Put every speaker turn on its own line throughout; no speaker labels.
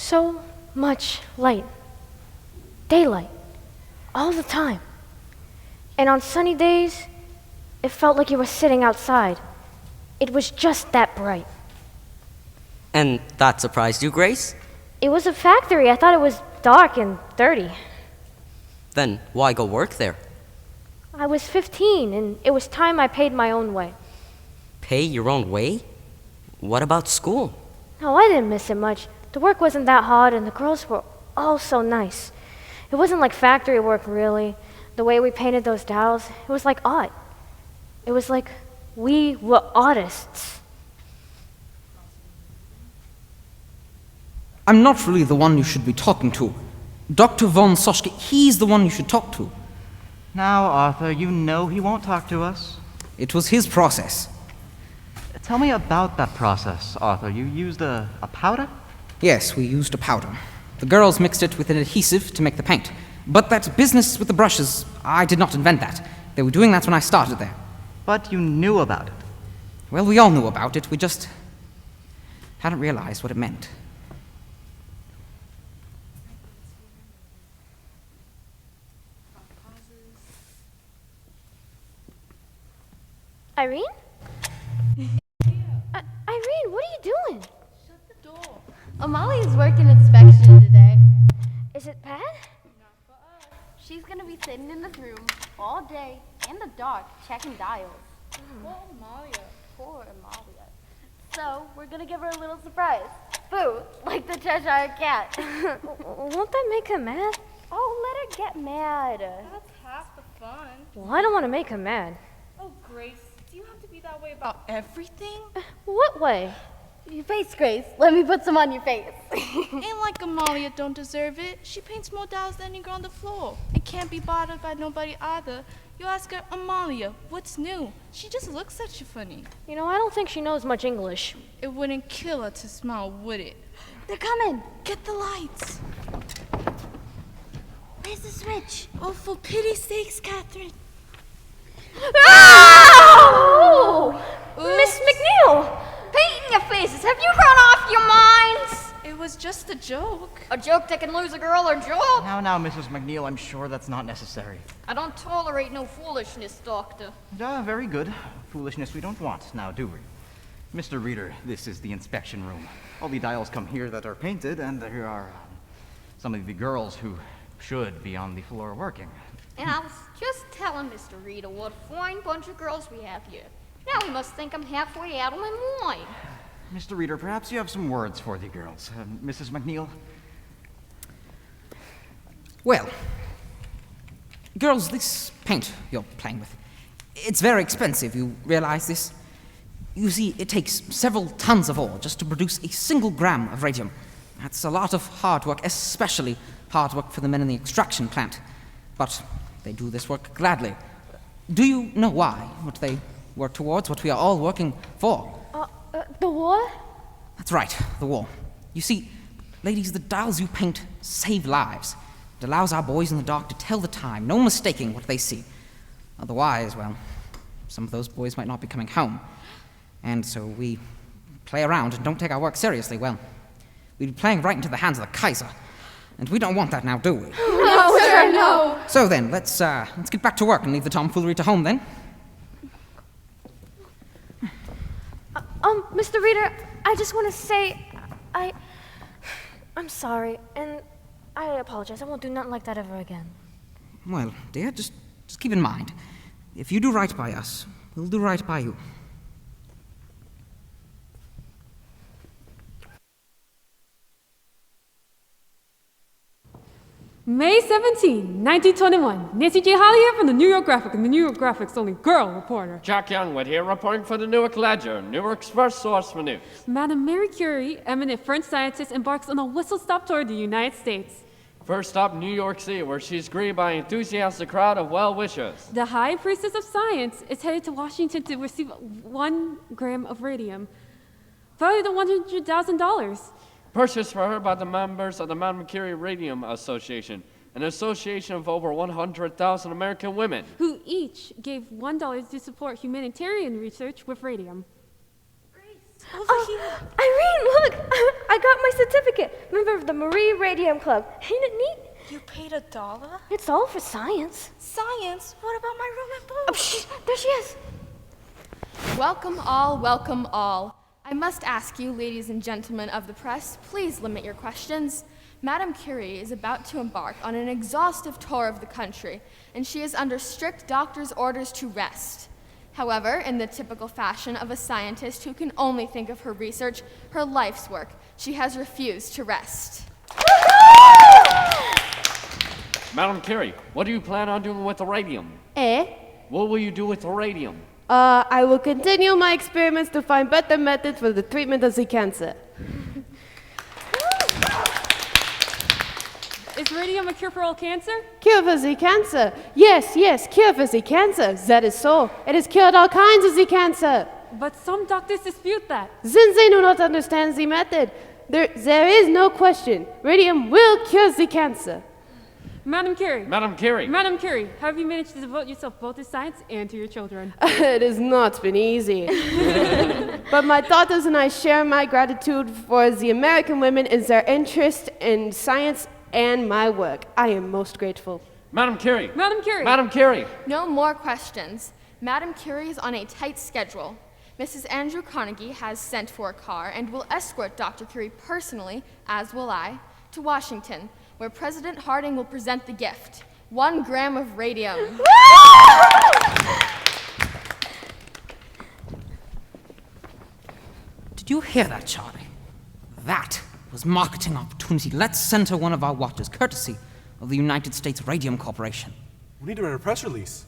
so much light. Daylight. All the time. And on sunny days, it felt like you were sitting outside. It was just that bright.
And that surprised you, Grace?
It was a factory. I thought it was dark and dirty.
Then why go work there?
I was 15, and it was time I paid my own way.
Pay your own way? What about school?
No, I didn't miss it much. The work wasn't that hard, and the girls were all so nice. It wasn't like factory work, really. The way we painted those dolls, it was like art. It was like we were artists.
I'm not really the one you should be talking to. Dr. von Soschke, he's the one you should talk to.
Now, Arthur, you know he won't talk to us.
It was his process.
Tell me about that process, Arthur. You used a powder?
Yes, we used a powder. The girls mixed it with an adhesive to make the paint. But that business with the brushes, I did not invent that. They were doing that when I started there.
But you knew about it.
Well, we all knew about it. We just hadn't realized what it meant.
Irene? Irene, what are you doing?
Shut the door. Amalia's working inspection today.
Is it bad?
Not for us. She's gonna be sitting in this room all day in the dark checking dials. Poor Amalia. Poor Amalia. So we're gonna give her a little surprise. Boo, like the Cheshire Cat.
Won't that make her mad?
Oh, let her get mad.
That's half the fun.
Well, I don't want to make her mad.
Oh, Grace, do you have to be that way about everything?
What way?
Your face, Grace. Let me put some on your face.
Ain't like Amalia don't deserve it. She paints more dolls than any girl on the floor and can't be bothered by nobody either. You ask her, Amalia, what's new? She just looks at you funny.
You know, I don't think she knows much English.
It wouldn't kill her to smile, would it?
They're coming.
Get the lights.
Where's the switch?
Oh, for pity's sakes, Catherine.
Oh! Miss McNeil!
Paint in your faces. Have you run off your minds?
It was just a joke.
A joke that can lose a girl her job.
Now, Mrs. McNeil, I'm sure that's not necessary.
I don't tolerate no foolishness, Doctor.
Very good. Foolishness we don't want, now do we? Mr. Reader, this is the inspection room. All the dials come here that are painted, and here are some of the girls who should be on the floor working.
And I was just telling Mr. Reader what a fine bunch of girls we have here. Now he must think I'm halfway out of my mind.
Mr. Reader, perhaps you have some words for the girls. Mrs. McNeil?
Well, girls, this paint you're playing with, it's very expensive, you realize this? You see, it takes several tons of ore just to produce a single gram of radium. That's a lot of hard work, especially hard work for the men in the extraction plant. But they do this work gladly. Do you know why? What they work towards, what we are all working for?
The war?
That's right, the war. You see, ladies, the dolls you paint save lives. It allows our boys in the dark to tell the time, no mistaking what they see. Otherwise, well, some of those boys might not be coming home. And so we play around and don't take our work seriously. Well, we'd be playing right into the hands of the Kaiser. And we don't want that now, do we?
No, sir, no.
So then, let's get back to work and leave the tomfoolery to home then.
Mr. Reader, I just want to say, I'm sorry, and I apologize. I won't do nothing like that ever again.
Well, dear, just keep in mind, if you do right by us, we'll do right by you.
May 17, 1921. Nancy J. Holly here from the New York Graphic and the New York Graphic's only girl reporter.
Jack Youngwood here, reporting for the Newark Ledger, Newark's first source for news.
Madame Marie Curie, eminent French scientist, embarks on a whistle-stop tour of the United States.
First up, New York City, where she's greeted by an enthusiastic crowd of well-wishers.
The High Priestess of Science is headed to Washington to receive 1 gram of radium, valued at $100,000.
Purchased for her by the members of the Madame Curie Radium Association, an association of over 100,000 American women.
Who each gave $1 to support humanitarian research with radium.
Grace.
Irene, look! I got my certificate. Member of the Marine Radium Club. Ain't it neat?
You paid $1?
It's all for science.
Science? What about my room and book?
There she is.
Welcome all, welcome all. I must ask you, ladies and gentlemen of the press, please limit your questions. Madame Curie is about to embark on an exhaustive tour of the country, and she is under strict doctor's orders to rest. However, in the typical fashion of a scientist who can only think of her research, her life's work, she has refused to rest.
Madam Curie, what do you plan on doing with the radium? What will you do with the radium?
I will continue my experiments to find better methods for the treatment of the cancer.
Is radium a cure for all cancer?
Cure for the cancer? Yes, cure for the cancer. That is so. It has cured all kinds of the cancer.
But some doctors dispute that.
Since they do not understand the method, there is no question. Radium will cure the cancer.
Madam Curie.
Madam Curie.
Madam Curie, have you managed to devote yourself both to science and to your children?
It has not been easy. But my daughters and I share my gratitude for the American women and their interest in science and my work. I am most grateful.
Madam Curie.
Madam Curie.
Madam Curie.
No more questions. Madame Curie is on a tight schedule. Mrs. Andrew Carnegie has sent for a car and will escort Dr. Curie personally, as will I, to Washington, where President Harding will present the gift, 1 gram of radium.
Did you hear that, Charlie? That was marketing opportunity. Let's center one of our watches, courtesy of the United States Radium Corporation.
We need to write a press release.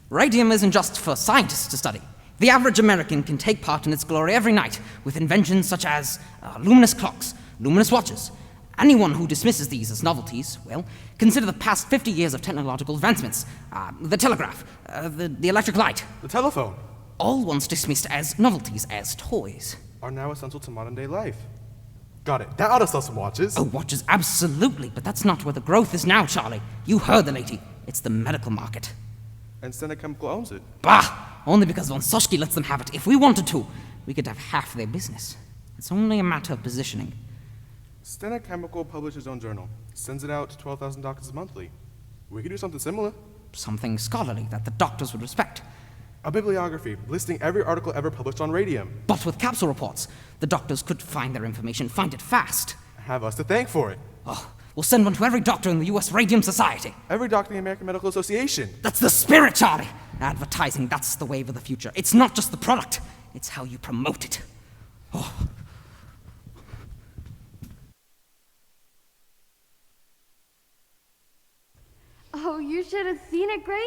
Radium isn't just for scientists to study. The average American can take part in its glory every night with inventions such as luminous clocks, luminous watches. Anyone who dismisses these as novelties, well, consider the past 50 years of technological advancements. The telegraph, the electric light.
The telephone.
All once dismissed as novelties, as toys.
Are now essential to modern day life. Got it. That ought to sell some watches.
Oh, watches, absolutely, but that's not where the growth is now, Charlie. You heard the lady. It's the medical market.
And Stena Chemical owns it.
Bah! Only because von Soschke lets them have it. If we wanted to, we could have half their business. It's only a matter of positioning.
Stena Chemical publishes its own journal. Sends it out to 12,000 doctors monthly. We could do something similar.
Something scholarly that the doctors would respect.
A bibliography listing every article ever published on radium.
But with capsule reports, the doctors could find their information, find it fast.
Have us to thank for it.
Oh, we'll send one to every doctor in the U.S. Radium Society.
Every doctor in the American Medical Association.
That's the spirit, Charlie! Advertising, that's the wave of the future. It's not just the product, it's how you promote it. Oh.
Oh, you should have seen it, Grace.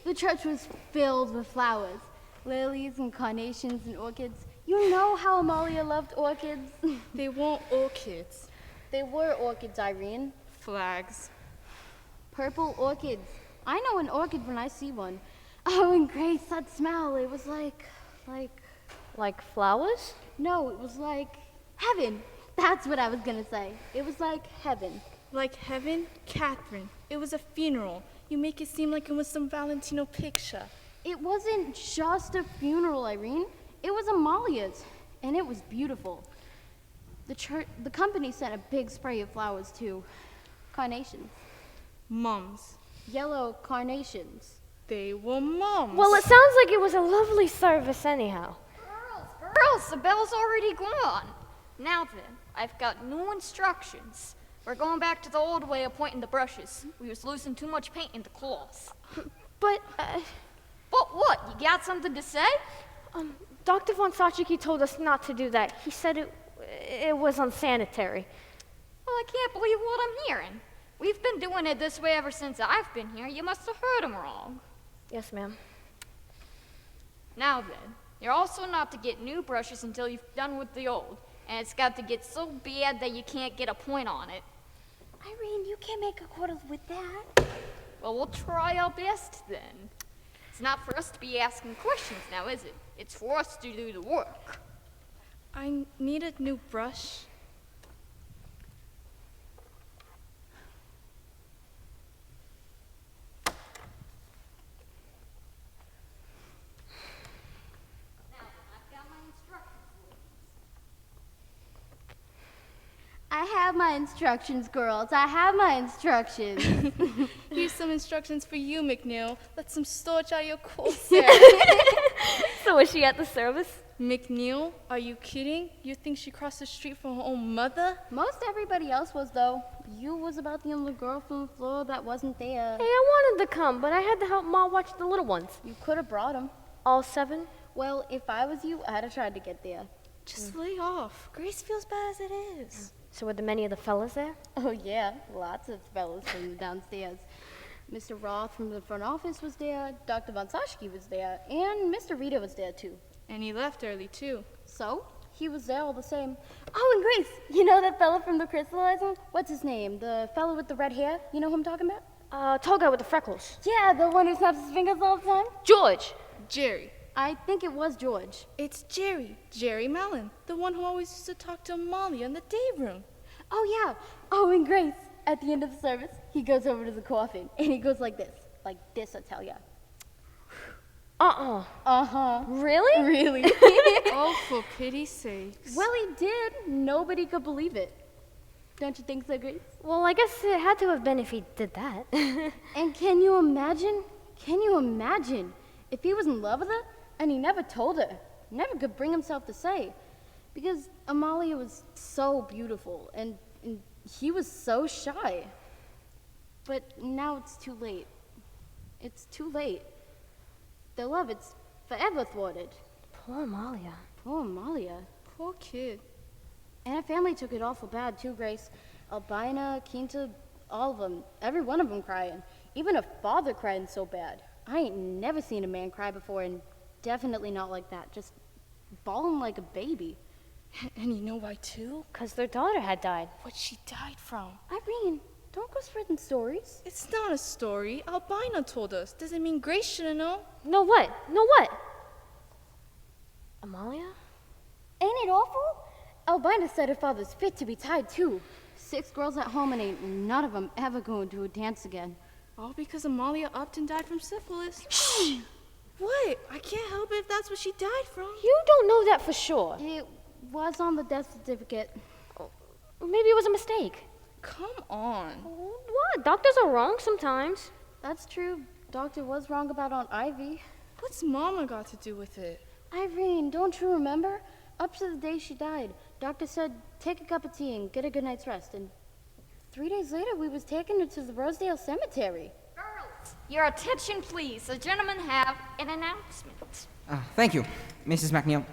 The church was filled with flowers. Lilies and carnations and orchids. You know how Amalia loved orchids.
They weren't orchids.
They were orchids, Irene.
Flags.
Purple orchids. I know an orchid when I see one. Oh, and Grace, that smell, it was like...
Like flowers?
No, it was like heaven. That's what I was gonna say. It was like heaven.
Like heaven? Catherine, it was a funeral. You make it seem like it was some Valentino picture.
It wasn't just a funeral, Irene. It was Amalia's, and it was beautiful. The company sent a big spray of flowers too. Carnations.
Mums.
Yellow carnations.
They were mums.
Well, it sounds like it was a lovely service anyhow.
Girls, the bell's already gone. Now then, I've got new instructions. We're going back to the old way of pointing the brushes. We was losing too much paint in the cloth.
But
what? You got something to say?
Dr. von Soschke told us not to do that. He said it was unsanitary.
Well, I can't believe what I'm hearing. We've been doing it this way ever since I've been here. You must have heard him wrong.
Yes, ma'am.
Now then, you're also not to get new brushes until you've done with the old. And it's got to get so bad that you can't get a point on it.
Irene, you can't make a quarter with that.
Well, we'll try our best then. It's not for us to be asking questions now, is it? It's for us to do the work.
I need a new brush.
Now, I've got my instructions.
have my instructions, girls. I have my instructions.
Here's some instructions for you, McNeil. Let some storage out your corset.
So was she at the service?
McNeil, are you kidding? You think she crossed the street from her own mother?
Most everybody else was, though. You was about the only girl from the floor that wasn't there.
Hey, I wanted to come, but I had to help Ma watch the little ones.
You could have brought them.
All 7?
Well, if I was you, I'd have tried to get there.
Just lay off. Grace feels bad as it is.
So were there many of the fellas there?
Oh, yeah. Lots of fellas from the downstairs. Mr. Roth from the front office was there, Dr. Von Soschke was there, and Mr. Rita was there, too.
And he left early, too.
So, he was there all the same. Oh, and Grace, you know that fella from the crystallizing? What's his name? The fella with the red hair? You know who I'm talking about?
Tall guy with the freckles.
Yeah, the one who snaps his fingers all the time?
George.
Jerry.
I think it was George.
It's Jerry. Jerry Mellon. The one who always used to talk to Amalia in the day room.
Oh, yeah. Oh, and Grace, at the end of the service, he goes over to the coffin, and he goes like this. Like this, I tell ya. Uh-huh.
Really?
Really.
Oh, for pity's sakes.
Well, he did. Nobody could believe it. Don't you think so, Grace?
Well, I guess it had to have been if he did that.
And can you imagine? If he was in love with her, and he never told her, never could bring himself to say. Because Amalia was so beautiful, and he was so shy. But now it's too late. It's too late. Their love, it's forever thwarted.
Poor Amalia.
Poor Amalia.
Poor kid.
And her family took it awful bad, too, Grace. Albina, Quinta, all of them. Every one of them crying. Even her father crying so bad. I ain't never seen a man cry before, and definitely not like that. Just bawling like a baby.
And you know why, too?
'Cause their daughter had died.
What she died from.
Irene, don't go spreading stories.
It's not a story. Albina told us. Doesn't mean Grace shouldn't know.
No what? Amalia?
Ain't it awful? Albina said her father's fit to be tied, too. 6 girls at home, and ain't none of them ever going to a dance again.
All because Amalia upped and died from syphilis. Shh! What? I can't help it if that's what she died from.
You don't know that for sure.
It was on the death certificate.
Maybe it was a mistake.
Come on.
What? Doctors are wrong sometimes.
That's true. Doctor was wrong about Aunt Ivy.
What's Mama got to do with it?
Irene, don't you remember? Up to the day she died, Doctor said, take a cup of tea and get a good night's rest. And 3 days later, we was taking her to the Rosedale Cemetery.
Girls, your attention, please. The gentlemen have an announcement.
Thank you, Mrs. McNeil.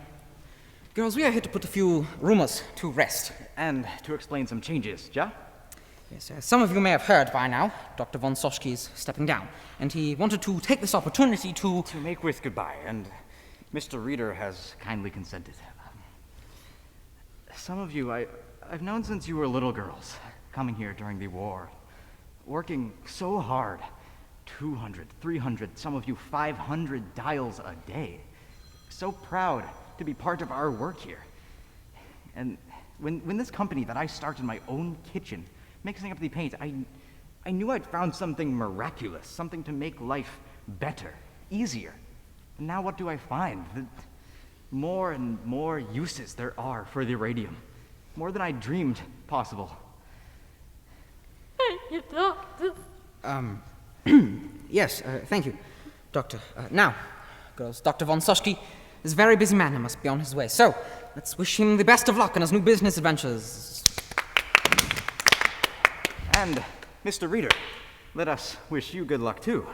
Girls, we are here to put a few rumors to rest.
And to explain some changes, ja?
Yes, some of you may have heard by now, Dr. Von Soschke is stepping down, and he wanted to take this opportunity to
make with goodbye, and Mr. Reader has kindly consented. Some of you I've known since you were little girls, coming here during the war, working so hard, 200, 300, some of you 500 dials a day. So proud to be part of our work here. And when this company that I started my own kitchen, mixing up the paint, I knew I'd found something miraculous, something to make life better, easier. And now what do I find? That more and more uses there are for the radium. More than I dreamed possible.
Yes, thank you, Doctor. Now, girls, Dr. Von Soschke is a very busy man and must be on his way. So, let's wish him the best of luck in his new business adventures.
And, Mr. Reader, let us wish you good luck, too.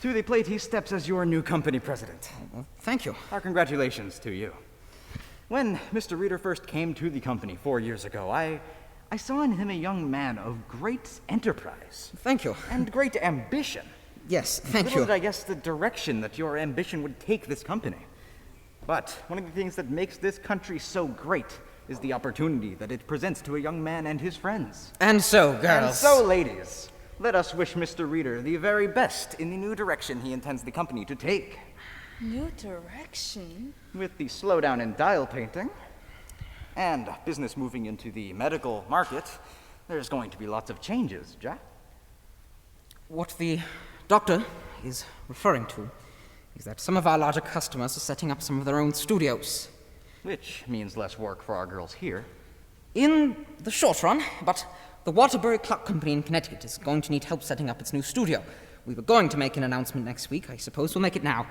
To the plate he steps as your new company president.
Well, thank you.
Our congratulations to you. When Mr. Reader first came to the company 4 years ago, I saw in him a young man of great enterprise.
Thank you.
And great ambition.
Yes, thank
Little
you.
did I guess the direction that your ambition would take this company. But one of the things that makes this country so great is the opportunity that it presents to a young man and his friends.
And so, girls.
And so, ladies, let us wish Mr. Reader the very best in the new direction he intends the company to take.
New direction?
With the slowdown in dial painting, and business moving into the medical market, there's going to be lots of changes, Jack.
What the doctor is referring to is that some of our larger customers are setting up some of their own studios.
Which means less work for our girls here.
In the short run, but the Waterbury Clock Company in Connecticut is going to need help setting up its new studio. We were going to make an announcement next week. I suppose we'll make it now.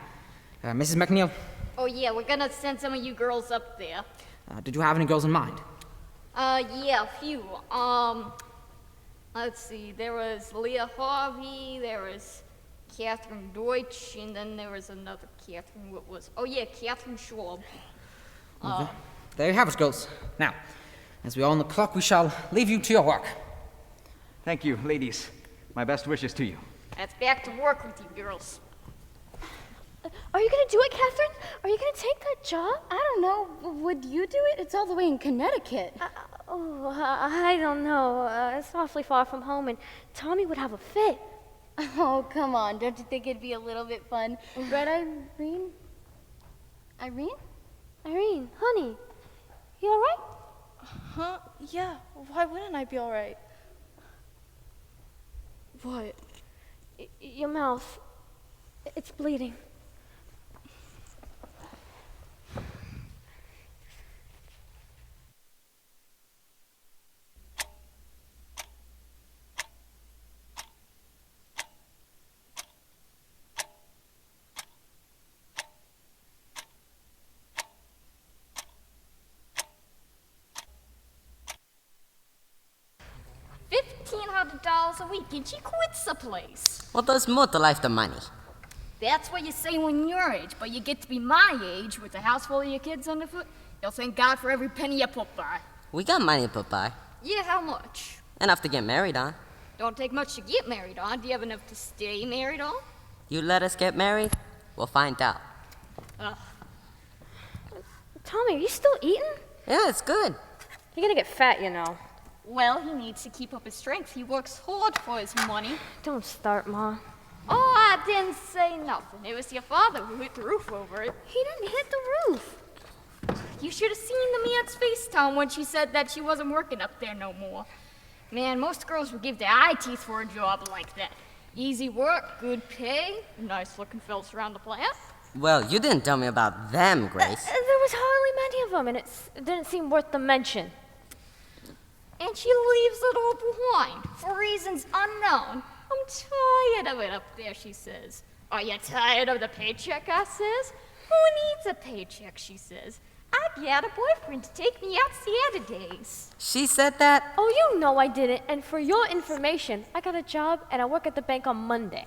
Mrs. McNeil?
Oh, yeah, we're gonna send some of you girls up there.
Did you have any girls in mind?
Yeah, a few. Let's see, there was Leah Harvey, there was Catherine Deutsch, and then there was another Catherine, Catherine Schwab.
There you have it, girls. Now, as we are on the clock, we shall leave you to your work.
Thank you, ladies. My best wishes to you.
Let's back to work with you girls.
Are you gonna do it, Catherine? Are you gonna take that job?
I don't know. Would you do it? It's all the way in Connecticut.
I don't know. It's awfully far from home, and Tommy would have a fit.
Oh, come on. Don't you think it'd be a little bit fun? Right, Irene? Irene?
Irene, honey, you all right?
Huh? Yeah. Why wouldn't I be all right? What?
Your mouth. It's bleeding.
$1,500 a week, and she quits the place.
What does more to life than money?
That's what you say when you're your age, but you get to be my age with a house full of your kids underfoot. You'll thank God for every penny you put by.
We got money to put by.
Yeah, how much?
Enough to get married on.
Don't take much to get married on. Do you have enough to stay married on?
You let us get married, we'll find out.
Tommy, are you still eating?
Yeah, it's good.
You're gonna get fat, you know.
Well, he needs to keep up his strength. He works hard for his money.
Don't start, Ma.
Oh, I didn't say nothing. It was your father who hit the roof over it.
He didn't hit the roof.
You should have seen the man's face, Tom, when she said that she wasn't working up there no more. Man, most girls would give their eye teeth for a job like that. Easy work, good pay, nice-looking fellas around the plant.
Well, you didn't tell me about them, Grace.
There was hardly many of them, and it didn't seem worth the mention.
And she leaves it all behind, for reasons unknown. I'm tired of it up there, she says. Are you tired of the paycheck, I says. Who needs a paycheck, she says. I got a boyfriend to take me out Saturdays.
She said that?
Oh, you know I didn't. And for your information, I got a job and I work at the bank on Monday.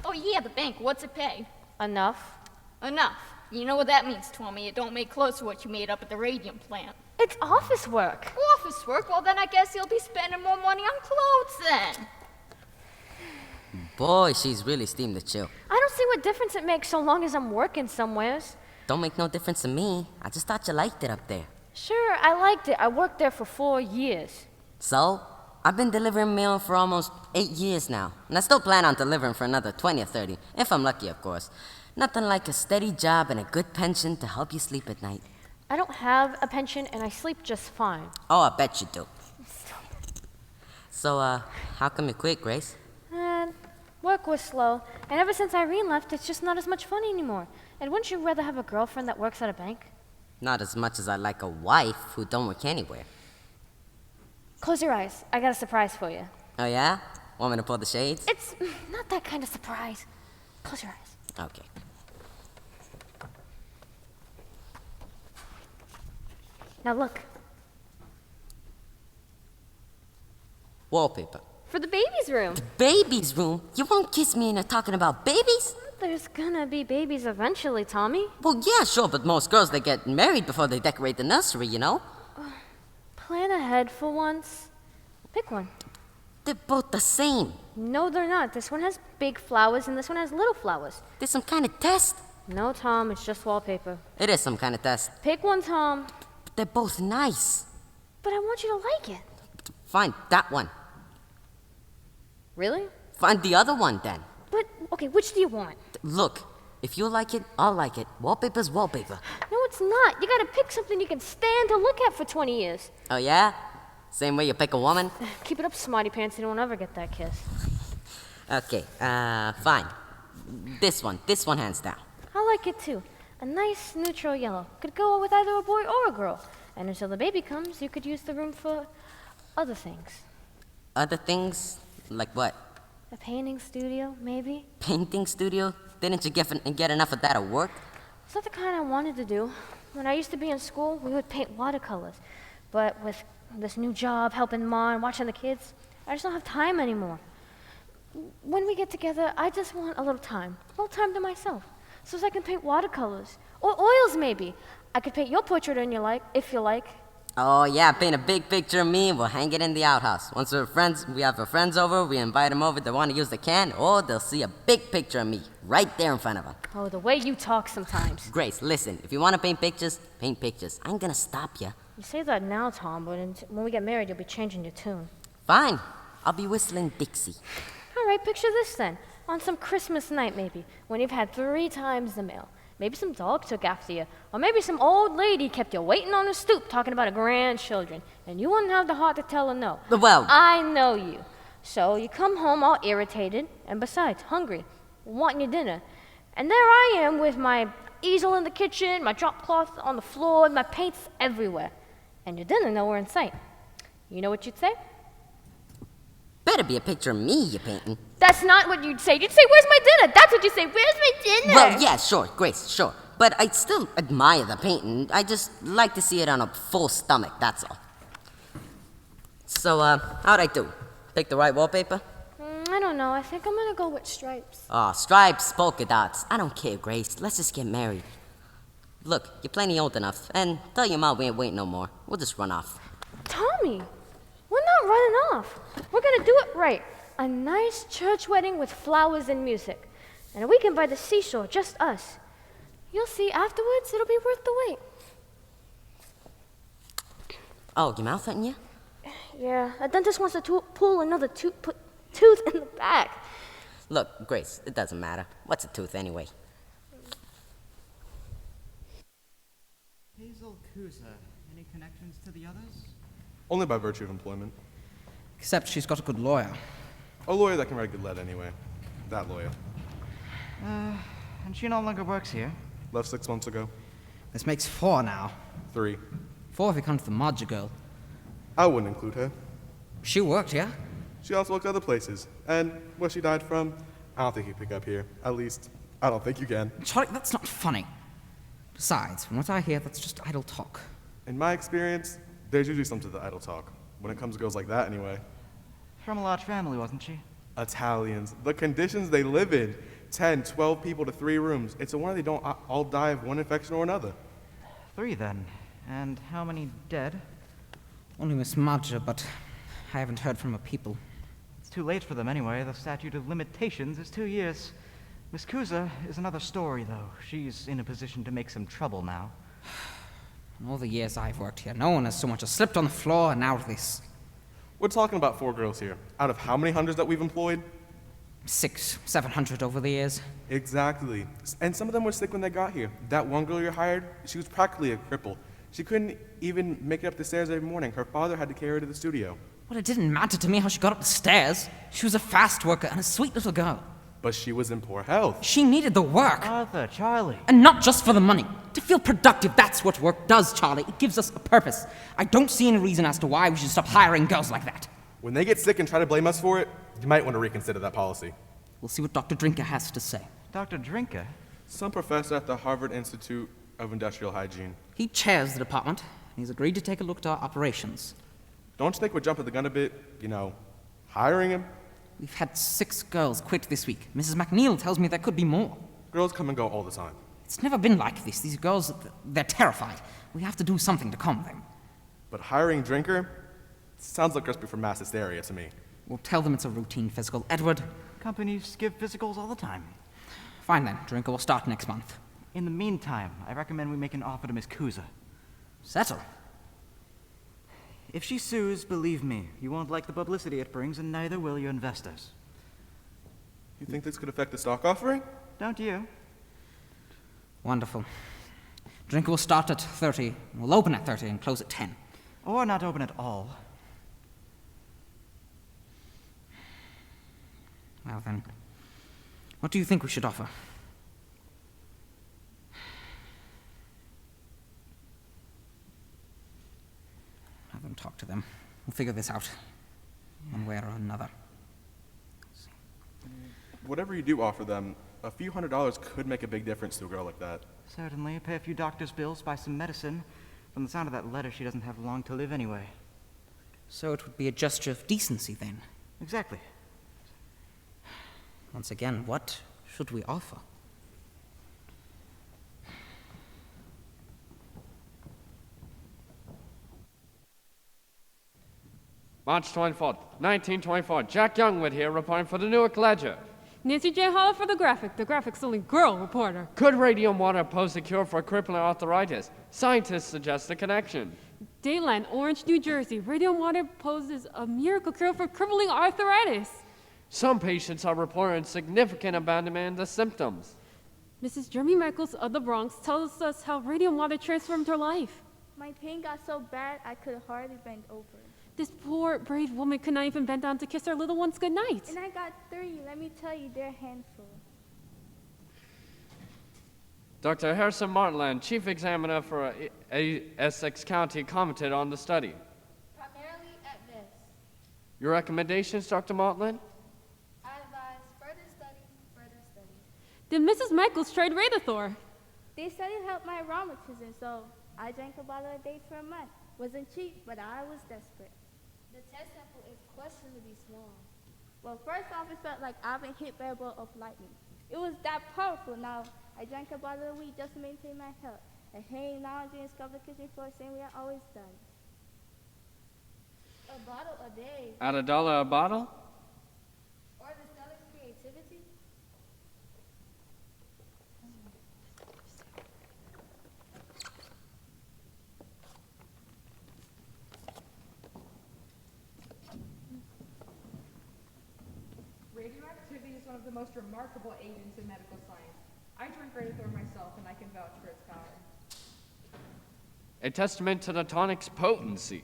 Oh, yeah, the bank. What's it pay?
Enough.
Enough. You know what that means, Tommy. It don't make close to what you made up at the Radium plant.
It's office work.
Office work? Well, then I guess you'll be spending more money on clothes then.
Boy, she's really steamed the chill.
I don't see what difference it makes so long as I'm working somewheres.
Don't make no difference to me. I just thought you liked it up there.
Sure, I liked it. I worked there for 4 years.
So, I've been delivering mail for almost 8 years now. And I still plan on delivering for another 20 or 30, if I'm lucky, of course. Nothing like a steady job and a good pension to help you sleep at night.
I don't have a pension and I sleep just fine.
Oh, I bet you do. So, how come you quit, Grace?
Work was slow, and ever since Irene left, it's just not as much fun anymore. And wouldn't you rather have a girlfriend that works at a bank?
Not as much as I like a wife who don't work anywhere.
Close your eyes. I got a surprise for you.
Oh, yeah? Want me to pull the shades?
It's not that kind of surprise. Close your eyes.
Okay.
Now look.
Wallpaper.
For the baby's room.
Baby's room? You won't kiss me and you're talking about babies?
There's gonna be babies eventually, Tommy.
Well, yeah, sure, but most girls, they get married before they decorate the nursery, you know?
Plan ahead for once. Pick one.
They're both the same.
No, they're not. This one has big flowers and this one has little flowers.
There's some kind of test.
No, Tom, it's just wallpaper.
It is some kind of test.
Pick one, Tom.
But they're both nice.
But I want you to like it.
Fine, that one.
Really?
Find the other one, then.
But, okay, which do you want?
Look, if you like it, I'll like it. Wallpaper's wallpaper.
No, it's not. You gotta pick something you can stand to look at for 20 years.
Oh, yeah? Same way you pick a woman?
Keep it up, smarty pants, and you won't ever get that kiss.
Okay, fine. This one hands down.
I like it too. A nice neutral yellow. Could go with either a boy or a girl. And until the baby comes, you could use the room for other things.
Other things? Like what?
A painting studio, maybe?
Painting studio? Didn't you get enough of that at work?
It's not the kind I wanted to do. When I used to be in school, we would paint watercolors. But with this new job, helping Ma and watching the kids, I just don't have time anymore. When we get together, I just want a little time to myself, so I can paint watercolors. Or oils, maybe. I could paint your portrait if you like.
Oh, yeah, paint a big picture of me and we'll hang it in the outhouse. Once we have our friends over, we invite them over, they want to use the can, or they'll see a big picture of me right there in front of them.
Oh, the way you talk sometimes.
Grace, listen, if you want to paint pictures, paint pictures. I ain't gonna stop you.
You say that now, Tom, but when we get married, you'll be changing your tune.
Fine. I'll be whistling Dixie.
All right, picture this then. On some Christmas night, maybe, when you've had 3 times the mail. Maybe some dog took after you. Or maybe some old lady kept you waiting on the stoop talking about her grandchildren. And you wouldn't have the heart to tell her no.
Well,
I know you. So you come home all irritated, and besides, hungry, wanting your dinner. And there I am with my easel in the kitchen, my drop cloth on the floor, and my paints everywhere. And your dinner nowhere in sight. You know what you'd say?
Better be a picture of me you're painting.
That's not what you'd say. You'd say, where's my dinner? That's what you'd say, where's my dinner?
Well, yeah, sure, Grace, sure. But I still admire the painting. I just like to see it on a full stomach, that's all. So, how'd I do? Pick the right wallpaper?
I don't know. I think I'm gonna go with stripes.
Oh, stripes, polka dots. I don't care, Grace. Let's just get married. Look, you're plenty old enough. And tell your mom we ain't waiting no more. We'll just run off.
Tommy, we're not running off. We're gonna do it right. A nice church wedding with flowers and music. And a weekend by the seashore, just us. You'll see afterwards, it'll be worth the wait.
Oh, your mouth hurting you?
Yeah, a dentist wants to pull another tooth in the back.
Look, Grace, it doesn't matter. What's a tooth anyway?
Hazel Kuza, any connections to the others?
Only by virtue of employment.
Except she's got a good lawyer.
A lawyer that can write a good letter anyway. That lawyer.
And she no longer works here.
Left 6 months ago.
This makes 4 now.
3.
4 if you count the Modja girl.
I wouldn't include her.
She worked, yeah?
She also worked other places. And where she died from, I don't think you pick up here. At least, I don't think you can.
Charlie, that's not funny. Besides, from what I hear, that's just idle talk.
In my experience, there's usually some to the idle talk. When it comes to girls like that, anyway.
From a large family, wasn't she?
Italians. The conditions they live in. 10, 12 people to 3 rooms. It's a wonder they don't all die of one infection or another.
3 then. And how many dead?
Only Miss Modja, but I haven't heard from her people.
It's too late for them anyway. The statute of limitations is 2 years. Miss Kuza is another story, though. She's in a position to make some trouble now.
In all the years I've worked here, no one has so much as slipped on the floor, and now this.
We're talking about 4 girls here. Out of how many hundreds that we've employed?
600, 700 over the years.
Exactly. And some of them were sick when they got here. That one girl you hired, she was practically a cripple. She couldn't even make it up the stairs every morning. Her father had to carry her to the studio.
Well, it didn't matter to me how she got up the stairs. She was a fast worker and a sweet little girl.
But she was in poor health.
She needed the work.
Arthur, Charlie.
And not just for the money. To feel productive, that's what work does, Charlie. It gives us a purpose. I don't see any reason as to why we should stop hiring girls like that.
When they get sick and try to blame us for it, you might want to reconsider that policy.
We'll see what Dr. Drinker has to say.
Dr. Drinker?
Some professor at the Harvard Institute of Industrial Hygiene.
He chairs the department, and he's agreed to take a look at our operations.
Don't you think we're jumping the gun a bit, hiring him?
We've had 6 girls quit this week. Mrs. McNeil tells me there could be more.
Girls come and go all the time.
It's never been like this. These girls, they're terrified. We have to do something to calm them.
But hiring Drinker? Sounds like recipe for mass hysteria to me.
We'll tell them it's a routine physical. Edward?
Companies give physicals all the time.
Fine then. Drinker will start next month.
In the meantime, I recommend we make an offer to Miss Kuza.
Settle.
If she sues, believe me, you won't like the publicity it brings, and neither will your investors.
You think this could affect the stock offering?
Don't you?
Wonderful. Drinker will start at 30. We'll open at 30 and close at 10.
Or not open at all.
Well then, what do you think we should offer? to them. We'll figure this out, one way or another.
Whatever you do offer them, a few $100s could make a big difference to a girl like that.
Certainly. Pay a few doctor's bills, buy some medicine. From the sound of that letter, she doesn't have long to live anyway.
So it would be a gesture of decency, then?
Exactly.
Once again, what should we offer?
March 24th, 1924. Jack Youngwood here, reporting for the Newark Ledger.
Nancy J. Holler for the graphic. The graphic's only girl reporter.
Could radium water pose a cure for crippling arthritis? Scientists suggest a connection.
Dayland, Orange, New Jersey. Radium water poses a miracle cure for crippling arthritis.
Some patients are reporting significant abandonment in the symptoms.
Mrs. Jeremy Michaels of the Bronx tells us how radium water transformed her life.
My pain got so bad I could hardly bend over.
This poor, brave woman could not even bend down to kiss her little ones goodnight.
And I got 3. Let me tell you, they're a handful.
Dr. Harrison Martland, chief examiner for Essex County, commented on the study.
Primarily at best.
Your recommendations, Dr. Martland?
I advise further study, further study.
Did Mrs. Michaels trade Radathor?
They said it helped my rheumatism, so I drank a bottle a day for a month. Wasn't cheap, but I was desperate.
The test sample is questionably small.
Well, first off, it felt like I've been hit by a bolt of lightning. It was that powerful. Now, I drank a bottle a week just to maintain my health. And hanging lounging and scrub the kitchen floor same way I always done.
A bottle a day.
At $1 a bottle?
Or the seller's creativity?
Radioactivity is one of the most remarkable agents in medical science. I drink Radium myself, and I can vouch for its power.
A testament to the tonic's potency.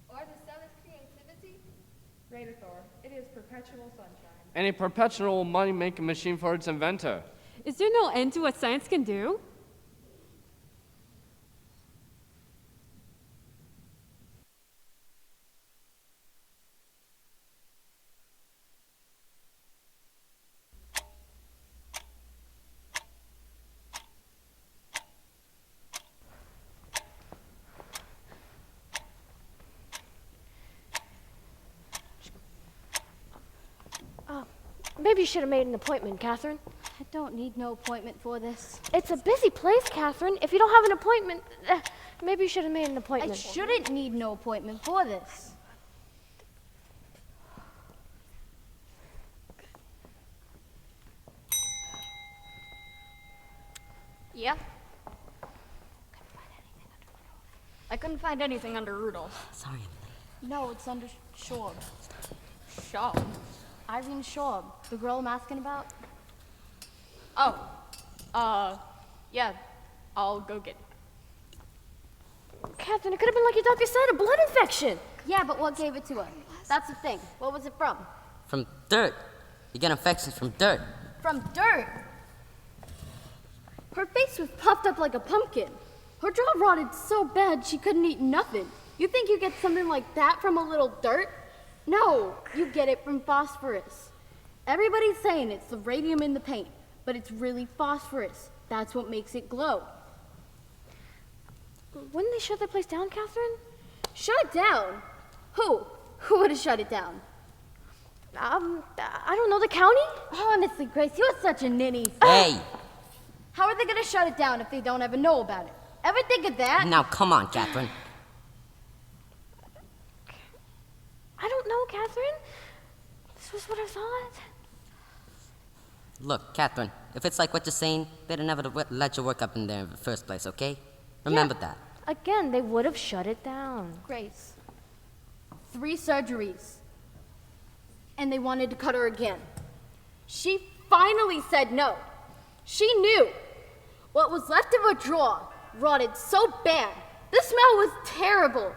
Or the seller's creativity?
Radathor. It is perpetual sunshine.
And a perpetual money-making machine for its inventor.
Is there no end to what science can do?
Maybe you should have made an appointment, Catherine.
I don't need no appointment for this.
It's a busy place, Catherine. If you don't have an appointment, maybe you should have made an appointment.
I shouldn't need no appointment for this.
Yeah? I couldn't find anything under Rudolph.
Sorry,
No, it's under Schwab. Schwab? Irene Schwab, the girl I'm asking about.
Oh, yeah, I'll go get it.
Catherine, it could have been like your doctor said, a blood infection.
Yeah, but what gave it to her? That's the thing. What was it from?
From dirt. You get infections from dirt.
From dirt. Her face was puffed up like a pumpkin. Her jaw rotted so bad she couldn't eat nothing. You think you get something like that from a little dirt? No, you get it from phosphorus. Everybody's saying it's the radium in the paint, but it's really phosphorus. That's what makes it glow.
Wouldn't they shut the place down, Catherine?
Shut it down? Who? Who would have shut it down?
I don't know, the county?
Honestly, Grace, you're such a ninny.
Hey!
How are they gonna shut it down if they don't ever know about it? Ever think of that?
Now, come on, Catherine.
I don't know, Catherine. This was what I thought.
Look, Catherine, if it's like what you're saying, they'd have never let you work up in there in the first place, okay? Remember that.
Again, they would have shut it down.
Grace, 3 surgeries. And they wanted to cut her again. She finally said no. She knew. What was left of her jaw rotted so bad. The smell was terrible.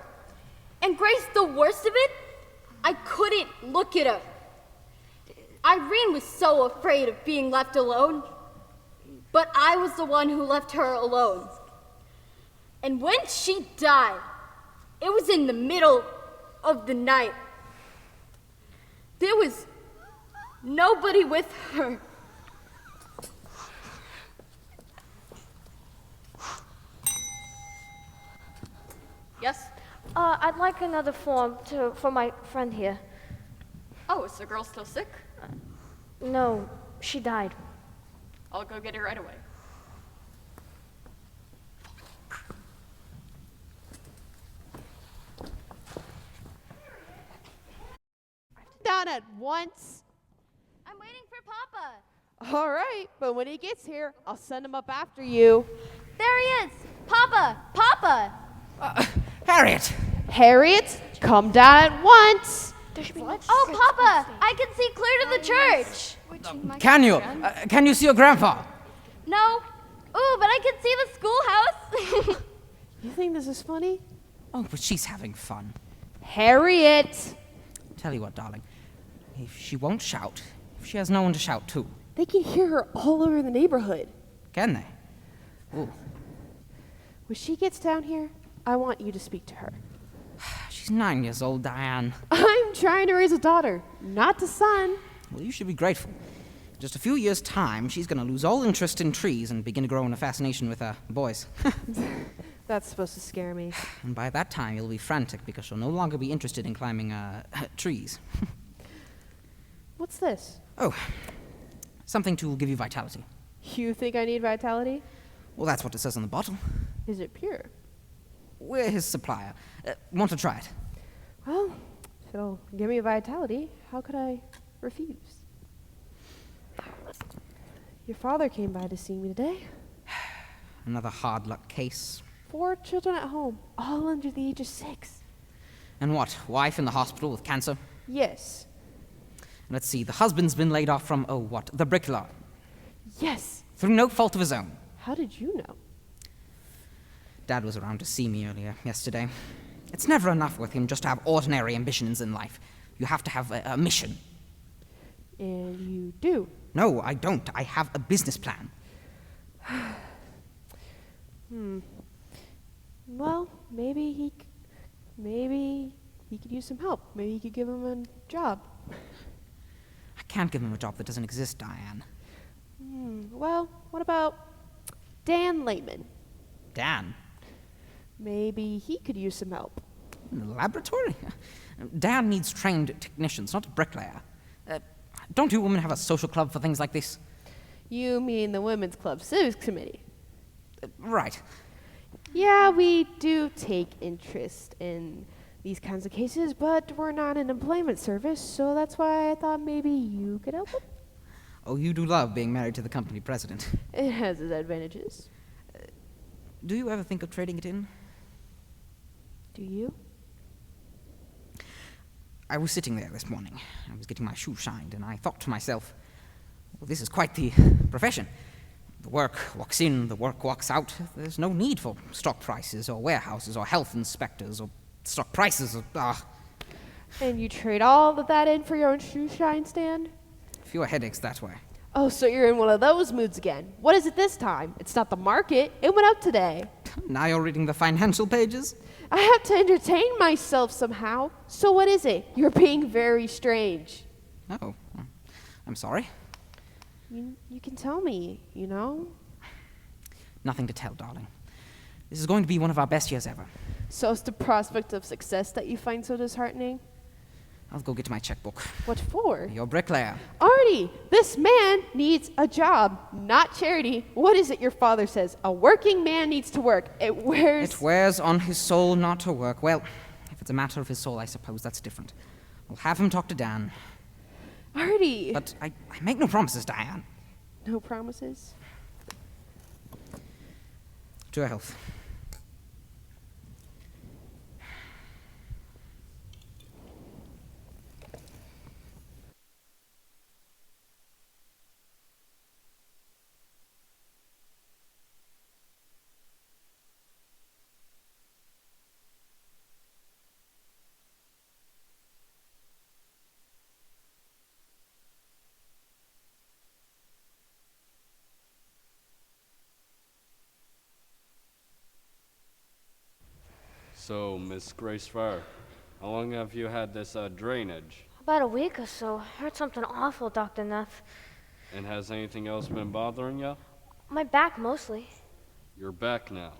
And Grace, the worst of it, I couldn't look at her. Irene was so afraid of being left alone, but I was the one who left her alone. And when she died, it was in the middle of the night. There was nobody with her.
Yes?
I'd like another form for my friend here.
Oh, is the girl still sick?
No, she died.
I'll go get her right away.
Down at once.
I'm waiting for Papa.
All right, but when he gets here, I'll send him up after you.
There he is. Papa! Papa!
Harriet!
Harriet, come down at once.
Oh, Papa! I can see clear to the church.
Can you? Can you see your grandpa?
No. Ooh, but I can see the schoolhouse.
You think this is funny?
Oh, but she's having fun.
Harriet!
Tell you what, darling. If she won't shout, if she has no one to shout to,
They can hear her all over the neighborhood.
can they? Ooh,
When she gets down here, I want you to speak to her.
she's 9 years old, Diane.
I'm trying to raise a daughter, not a son.
Well, you should be grateful. In just a few years' time, she's going to lose all interest in trees and begin to grow in a fascination with boys.
That's supposed to scare me.
And by that time, you'll be frantic because she'll no longer be interested in climbing trees.
What's this?
Oh, something to give you vitality.
You think I need vitality?
Well, that's what it says on the bottle.
Is it pure?
We're his supplier. Want to try it?
Well, if it'll give me vitality, how could I refuse? Your father came by to see me today.
Another hard luck case.
4 children at home, all under the age of 6.
And what, wife in the hospital with cancer?
Yes.
Let's see, the husband's been laid off from, the bricklayer.
Yes.
Through no fault of his own.
How did you know?
Dad was around to see me yesterday. It's never enough with him just to have ordinary ambitions in life. You have to have a mission.
And you do?
No, I don't. I have a business plan.
Well, maybe he could use some help. Maybe you could give him a job.
I can't give him a job that doesn't exist, Diane.
Well, what about Dan Lehman?
Dan?
Maybe he could use some help.
In the laboratory? Dan needs trained technicians, not a bricklayer. Don't you women have a social club for things like this?
You mean the Women's Club Civics Committee?
Right.
Yeah, we do take interest in these kinds of cases, but we're not an employment service, so that's why I thought maybe you could help them.
Oh, you do love being married to the company president.
It has its advantages.
Do you ever think of trading it in?
Do you?
I was sitting there this morning. I was getting my shoe shined, and I thought to myself, well, this is quite the profession. The work walks in, the work walks out. There's no need for stock prices or warehouses or health inspectors or stock prices or,
And you trade all of that in for your own shoe shine stand?
fewer headaches that way.
Oh, so you're in one of those moods again. What is it this time? It's not the market. It went up today.
Now you're reading the financial pages?
I have to entertain myself somehow. So what is it? You're being very strange.
Oh, I'm sorry.
You can tell me, you know?
Nothing to tell, darling. This is going to be one of our best years ever.
So it's the prospect of success that you find so disheartening?
I'll go get my checkbook.
What for?
Your bricklayer.
Artie, this man needs a job, not charity. What is it your father says? A working man needs to work. It
wears on his soul not to work. Well, if it's a matter of his soul, I suppose that's different. We'll have him talk to Dan.
Artie!
But I make no promises, Diane.
No promises?
To your health.
So, Miss Grace Farr, how long have you had this drainage?
About a week or so. I heard something awful, Dr. Neff.
And has anything else been bothering you?
My back, mostly.
You're back now.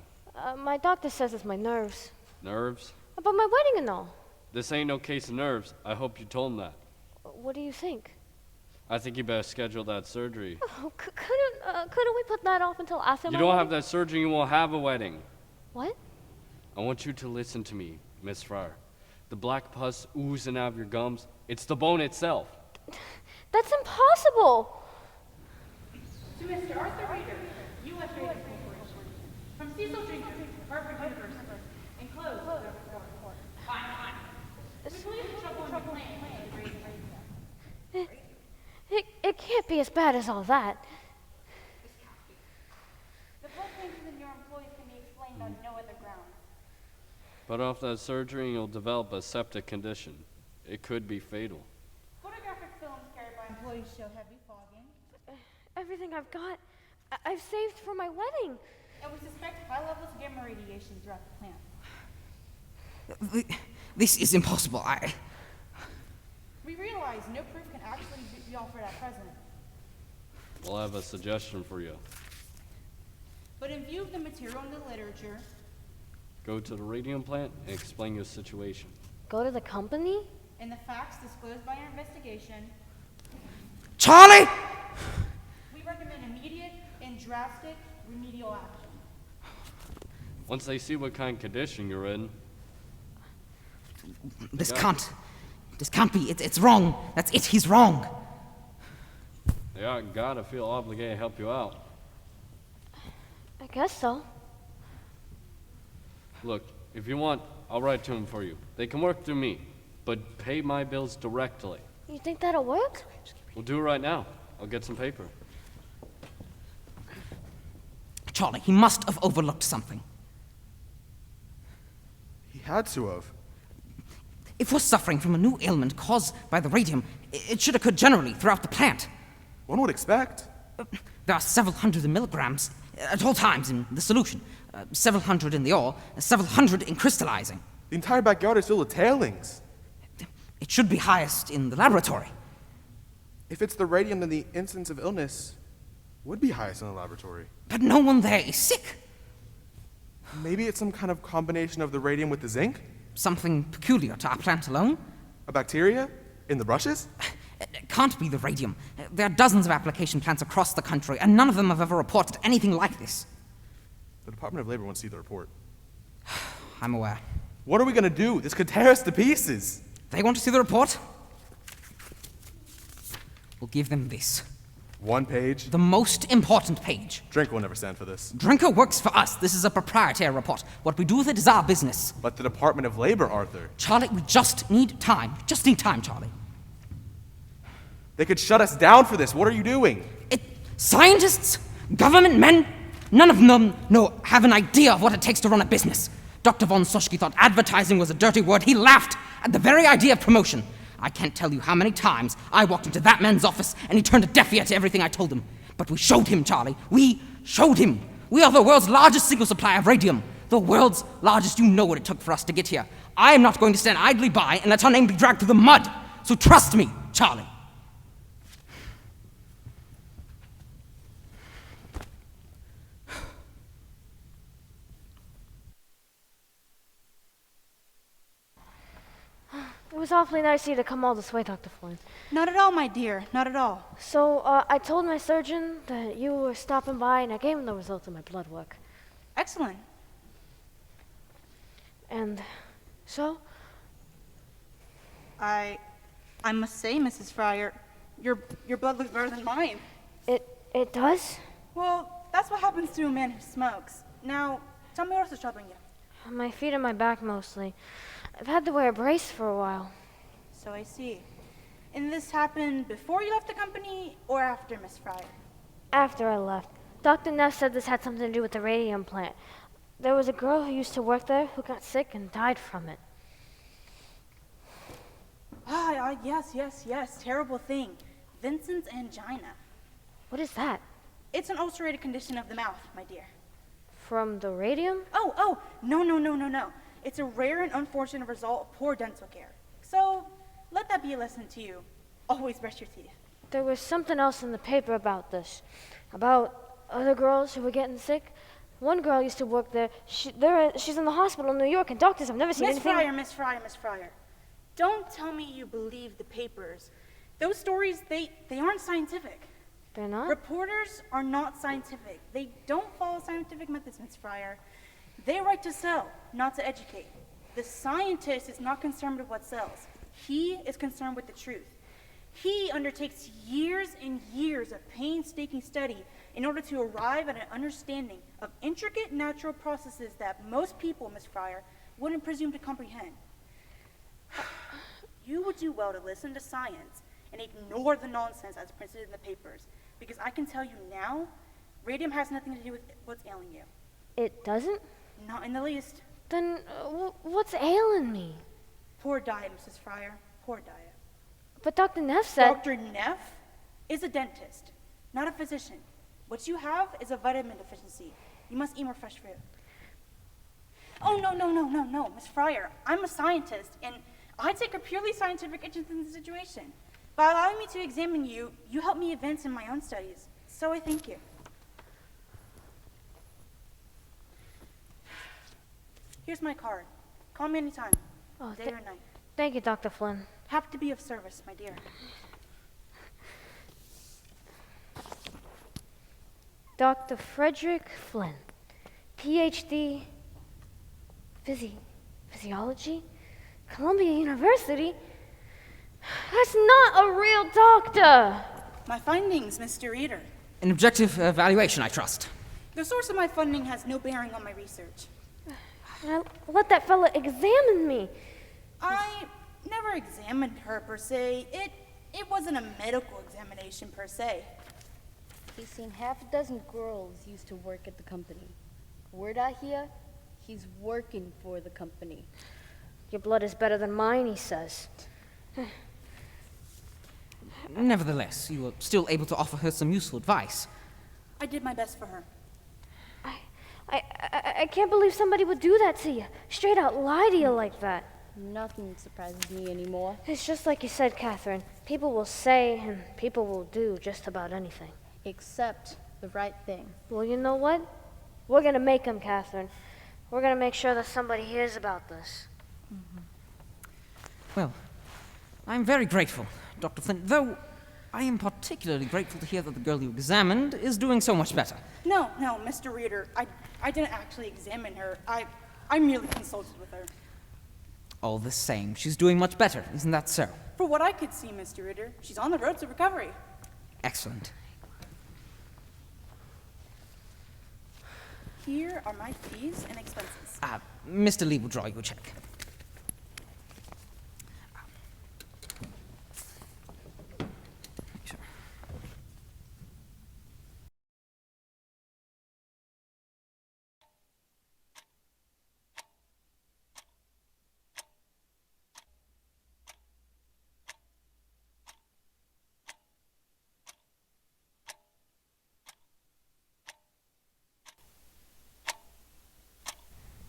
My doctor says it's my nerves.
Nerves?
About my wedding and all.
This ain't no case of nerves. I hope you told him that.
What do you think?
I think you better schedule that surgery.
Oh, couldn't we put that off until after
You
my
don't
wedding?
have that surgery, you won't have a wedding.
What?
I want you to listen to me, Miss Farr. The black pus oozing out of your gums, it's the bone itself.
That's impossible.
To Mr. Arthur Reader, U.S. Radium Corporation. From Cecil Jenkins, Harvard University. Enclosed. Fine. We believe the trouble in the plant is radium.
It can't be as bad as all that.
The blood changes in your employees can be explained on no other grounds.
But off that surgery, and you'll develop a septic condition. It could be fatal.
Photographic films carried by employees show heavy fogging.
Everything I've got, I've saved for my wedding.
And we suspect high levels of gamma radiation throughout the plant.
This is impossible.
We realize no proof can actually be offered at present.
We'll have a suggestion for you.
But in view of the material in the literature,
Go to the radium plant and explain your situation.
Go to the company?
and the facts disclosed by our investigation,
Charlie!
we recommend immediate and drastic remedial action.
Once they see what kind of condition you're in.
This can't be. It's wrong. That's it. He's wrong.
They gotta feel obligated to help you out.
I guess so.
Look, if you want, I'll write to them for you. They can work through me, but pay my bills directly.
You think that'll work?
We'll do it right now. I'll get some paper.
Charlie, he must have overlooked something.
He had to have.
If we're suffering from a new ailment caused by the radium, it should occur generally throughout the plant.
One would expect.
There are several hundred milligrams at all times in the solution, several hundred in the ore, several hundred in crystallizing.
The entire backyard is filled with tailings.
It should be highest in the laboratory.
If it's the radium, then the incidence of illness would be highest in the laboratory.
But no one there is sick.
Maybe it's some kind of combination of the radium with the zinc?
Something peculiar to our plant alone?
A bacteria? In the brushes?
It can't be the radium. There are dozens of application plants across the country, and none of them have ever reported anything like this.
The Department of Labor won't see the report.
I'm aware.
What are we gonna do? This could tear us to pieces.
They want to see the report? We'll give them this.
1 page?
The most important page.
Drink will never stand for this.
Drinker works for us. This is a proprietary report. What we do with it is our business.
But the Department of Labor, Arthur.
Charlie, we just need time. Just need time, Charlie.
They could shut us down for this. What are you doing?
Scientists, government men, none of them have an idea of what it takes to run a business. Dr. von Soschke thought advertising was a dirty word. He laughed at the very idea of promotion. I can't tell you how many times I walked into that man's office and he turned a deaf ear to everything I told him. But we showed him, Charlie. We showed him. We are the world's largest single supplier of radium. The world's largest. You know what it took for us to get here. I am not going to stand idly by and let our name be dragged through the mud. So trust me, Charlie.
It was awfully nice of you to come all this way, Dr. Flynn.
Not at all, my dear. Not at all.
So, I told my surgeon that you were stopping by, and I gave him the results of my blood work.
Excellent.
And so?
I must say, Mrs. Fryer, your blood looks better than mine.
It does?
Well, that's what happens to a man who smokes. Now, tell me what else is troubling you.
My feet and my back, mostly. I've had to wear a brace for a while.
So I see. And this happened before you left the company or after, Miss Fryer?
After I left. Dr. Neff said this had something to do with the radium plant. There was a girl who used to work there who got sick and died from it.
Yes. Terrible thing. Vincent's angina.
What is that?
It's an ulcerated condition of the mouth, my dear.
From the radium?
Oh, no.
It's a rare and unfortunate result of poor dental care. So let that be a lesson to you. Always brush your teeth.
There was something else in the paper about this, about other girls who were getting sick. One girl used to work there. She's in the hospital in New York, and doctors have never seen anything.
Miss Fryer. Don't tell me you believe the papers. Those stories, they aren't scientific.
They're not?
Reporters are not scientific. They don't follow scientific methods, Miss Fryer. They write to sell, not to educate. The scientist is not concerned with what sells. He is concerned with the truth. He undertakes years and years of painstaking study in order to arrive at an understanding of intricate natural processes that most people, Miss Fryer, wouldn't presume to comprehend. You would do well to listen to science and ignore the nonsense as printed in the papers, because I can tell you now, radium has nothing to do with what's ailing you.
It doesn't?
Not in the least.
Then what's ailing me?
Poor diet, Mrs. Fryer. Poor diet.
But Dr. Neff said...
Dr. Neff is a dentist, not a physician. What you have is a vitamin deficiency. You must eat more fresh fruit. Oh, no, Miss Fryer. I'm a scientist, and I take a purely scientific interest in the situation. By allowing me to examine you, you help me advance in my own studies. So I thank you. Here's my card. Call me anytime, day or night.
Thank you, Dr. Flynn.
Happy to be of service, my dear.
Dr. Frederick Flynn, PhD, physiology, Columbia University. That's not a real doctor.
My findings, Mr. Reader.
An objective evaluation, I trust.
The source of my funding has no bearing on my research.
Let that fella examine me.
I never examined her, per se. It wasn't a medical examination, per se.
He's seen half a dozen girls used to work at the company. Word I hear, he's working for the company.
Your blood is better than mine, he says.
Nevertheless, you were still able to offer her some useful advice.
I did my best for her.
I can't believe somebody would do that to you. Straight out lie to you like that.
Nothing surprises me anymore.
It's just like you said, Catherine. People will say and people will do just about anything.
Except the right thing.
Well, you know what? We're going to make them, Catherine. We're going to make sure that somebody hears about this.
Mm-hmm. Well, I'm very grateful, Dr. Flint, though I am particularly grateful to hear that the girl you examined is doing so much better.
No, Mr. Reader. I didn't actually examine her. I merely consulted with her.
All the same, she's doing much better, isn't that so?
For what I could see, Mr. Reader, she's on the road to recovery.
Excellent.
Here are my fees and expenses.
Mr. Lee will draw you a check. Sure.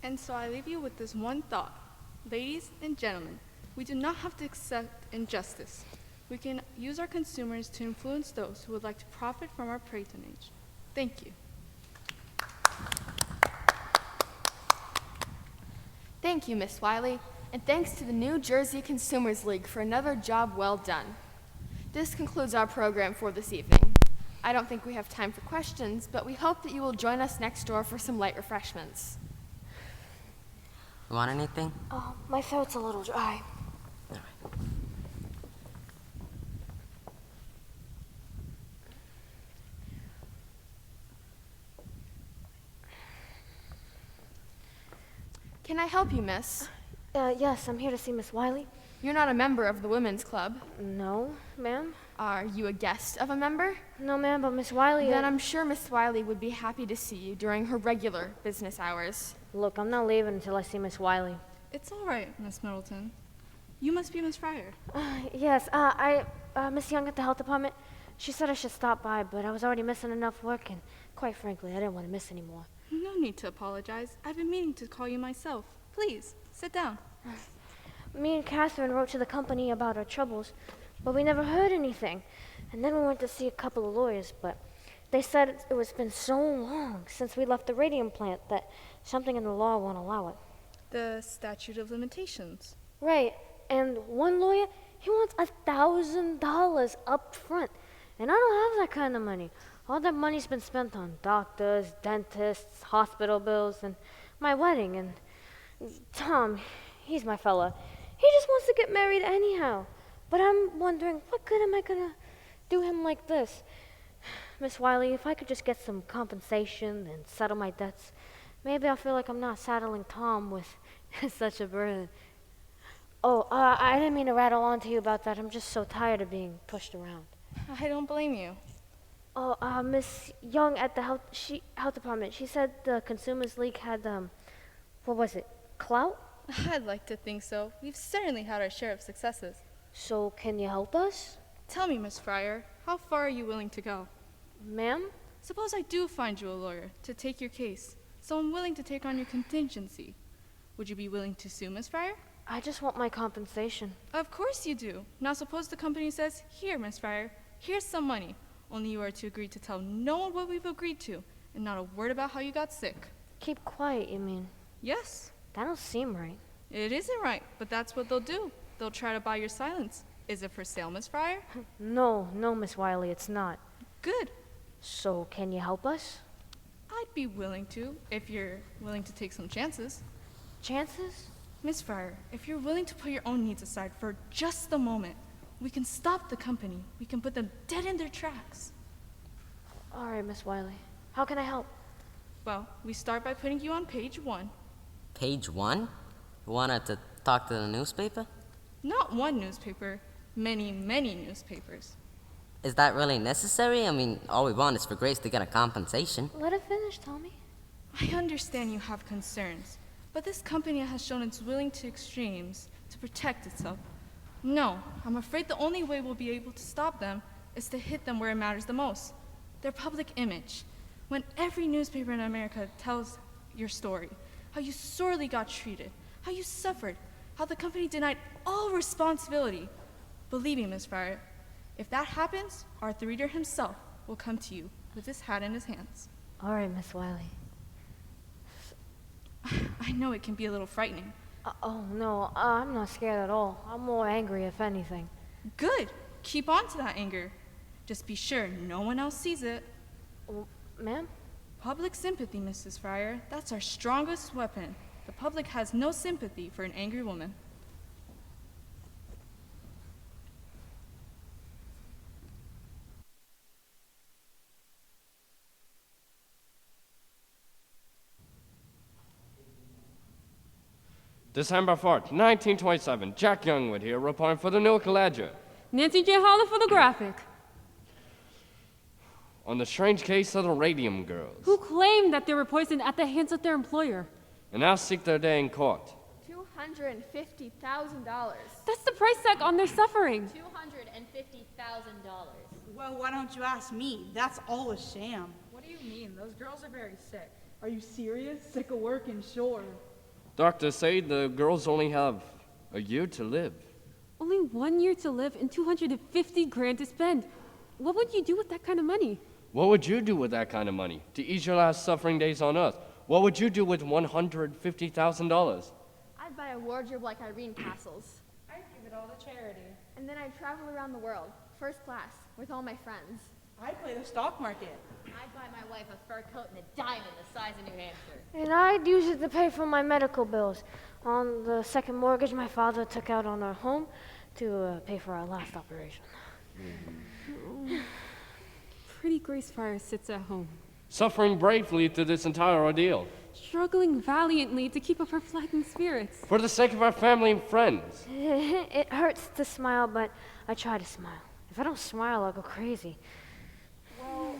And so I leave you with this one thought. Ladies and gentlemen, we do not have to accept injustice. We can use our consumers to influence those who would like to profit from our patronage. Thank you.
Thank you, Miss Wiley, and thanks to the New Jersey Consumers League for another job well done. This concludes our program for this evening. I don't think we have time for questions, but we hope that you will join us next door for some light refreshments.
You want anything?
Oh, my throat's a little dry.
All right.
Can I help you, miss?
Yes, I'm here to see Miss Wiley.
You're not a member of the Women's Club.
No, ma'am.
Are you a guest of a member?
No, ma'am, but Miss Wiley...
Then I'm sure Miss Wiley would be happy to see you during her regular business hours.
Look, I'm not leaving until I see Miss Wiley.
It's all right, Miss Middleton. You must be Miss Fryer.
Yes, Miss Young at the health department. She said I should stop by, but I was already missing enough work, and quite frankly, I didn't want to miss any more.
No need to apologize. I've been meaning to call you myself. Please, sit down.
Me and Catherine wrote to the company about our troubles, but we never heard anything. And then we went to see a couple of lawyers, but they said it was been so long since we left the radium plant that something in the law won't allow it.
The statute of limitations.
Right, and one lawyer, he wants $1,000 up front. And I don't have that kind of money. All that money's been spent on doctors, dentists, hospital bills, and my wedding. And Tom, he's my fella. He just wants to get married anyhow. But I'm wondering, what good am I gonna do him like this? Miss Wiley, if I could just get some compensation and settle my debts, maybe I'll feel like I'm not saddling Tom with such a burden. Oh, I didn't mean to rattle on to you about that. I'm just so tired of being pushed around.
I don't blame you.
Oh, Miss Young at the health department, she said the Consumers League had, what was it, clout?
I'd like to think so. We've certainly had our share of successes.
So can you help us?
Tell me, Miss Fryer, how far are you willing to go?
Ma'am?
Suppose I do find you a lawyer to take your case, so I'm willing to take on your contingency. Would you be willing to sue, Miss Fryer?
I just want my compensation.
Of course you do. Now suppose the company says, here, Miss Fryer, here's some money. Only you are to agree to tell no one what we've agreed to, and not a word about how you got sick.
Keep quiet, you mean?
Yes.
That don't seem right.
It isn't right, but that's what they'll do. They'll try to buy your silence. Is it for sale, Miss Fryer?
No, Miss Wiley, it's not.
Good.
So can you help us?
I'd be willing to, if you're willing to take some chances.
Chances?
Miss Fryer, if you're willing to put your own needs aside for just a moment, we can stop the company. We can put them dead in their tracks.
All right, Miss Wiley. How can I help?
Well, we start by putting you on page 1.
Page 1? You want her to talk to the newspaper?
Not one newspaper, many, many newspapers.
Is that really necessary? I mean, all we want is for Grace to get a compensation.
Let it finish, Tommy.
I understand you have concerns, but this company has shown it's willing to extremes to protect itself. No, I'm afraid the only way we'll be able to stop them is to hit them where it matters the most. Their public image. When every newspaper in America tells your story, how you sorely got treated, how you suffered, how the company denied all responsibility. Believe me, Miss Fryer, if that happens, Arthur Reeder himself will come to you with his hat in his hands.
All right, Miss Wiley.
I know it can be a little frightening.
Oh, no, I'm not scared at all. I'm more angry, if anything.
Good. Keep on to that anger. Just be sure no one else sees it.
Ma'am?
Public sympathy, Mrs. Fryer. That's our strongest weapon. The public has no sympathy for an angry woman.
December 4th, 1927. Jack Youngwood here, reporting for the Newark Ledger.
Nancy J. Holler for the Graphic.
On the strange case of the Radium girls.
Who claimed that they were poisoned at the hands of their employer.
And now seek their day in court.
$250,000.
That's the price tag on their suffering.
$250,000.
Well, why don't you ask me? That's all a sham.
What do you mean? Those girls are very sick. Are you serious? Sick of working, sure.
Doctors say the girls only have a year to live.
Only 1 year to live and $250,000 to spend. What would you do with that kind of money?
What would you do with that kind of money to ease your last suffering days on earth? What would you do with $150,000?
I'd buy a wardrobe like Irene Castle's.
I'd give it all to charity.
And then I'd travel around the world, first class, with all my friends.
I'd play the stock market.
I'd buy my wife a fur coat and a diamond the size of New Hampshire.
And I'd use it to pay for my medical bills. On the second mortgage my father took out on our home to pay for our last operation.
Pretty Grace Fryer sits at home,
Suffering bravely through this entire ordeal.
struggling valiantly to keep up her flagging spirits.
For the sake of our family and friends.
It hurts to smile, but I try to smile. If I don't smile, I'll go crazy.
Well,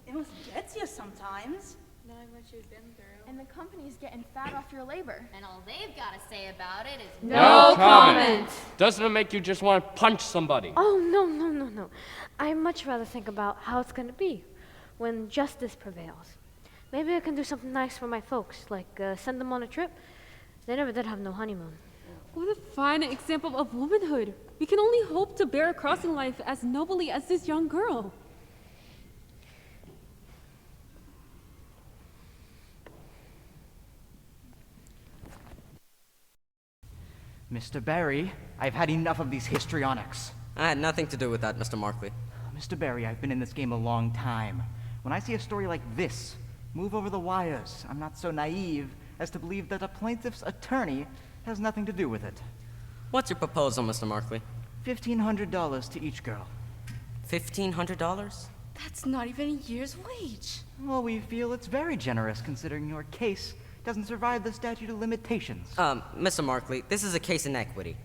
it must get you sometimes.
Knowing what you've been through.
And the company's getting fat off your labor.
And all they've got to say about it is
No comment.
Doesn't it make you just want to punch somebody?
Oh, no. I'd much rather think about how it's going to be when justice prevails. Maybe I can do something nice for my folks, like send them on a trip. They never did have no honeymoon.
What a fine example of womanhood. We can only hope to bear a crossing life as nobly as this young girl.
Mr. Barry, I've had enough of these histrionics.
I had nothing to do with that, Mr. Markley.
Mr. Barry, I've been in this game a long time. When I see a story like this move over the wires, I'm not so naive as to believe that a plaintiff's attorney has nothing to do with it.
What's your proposal, Mr. Markley?
$1,500 to each girl.
$1,500?
That's not even a year's wage.
Well, we feel it's very generous considering your case doesn't survive the statute of limitations.
Mr. Markley, this is a case in equity.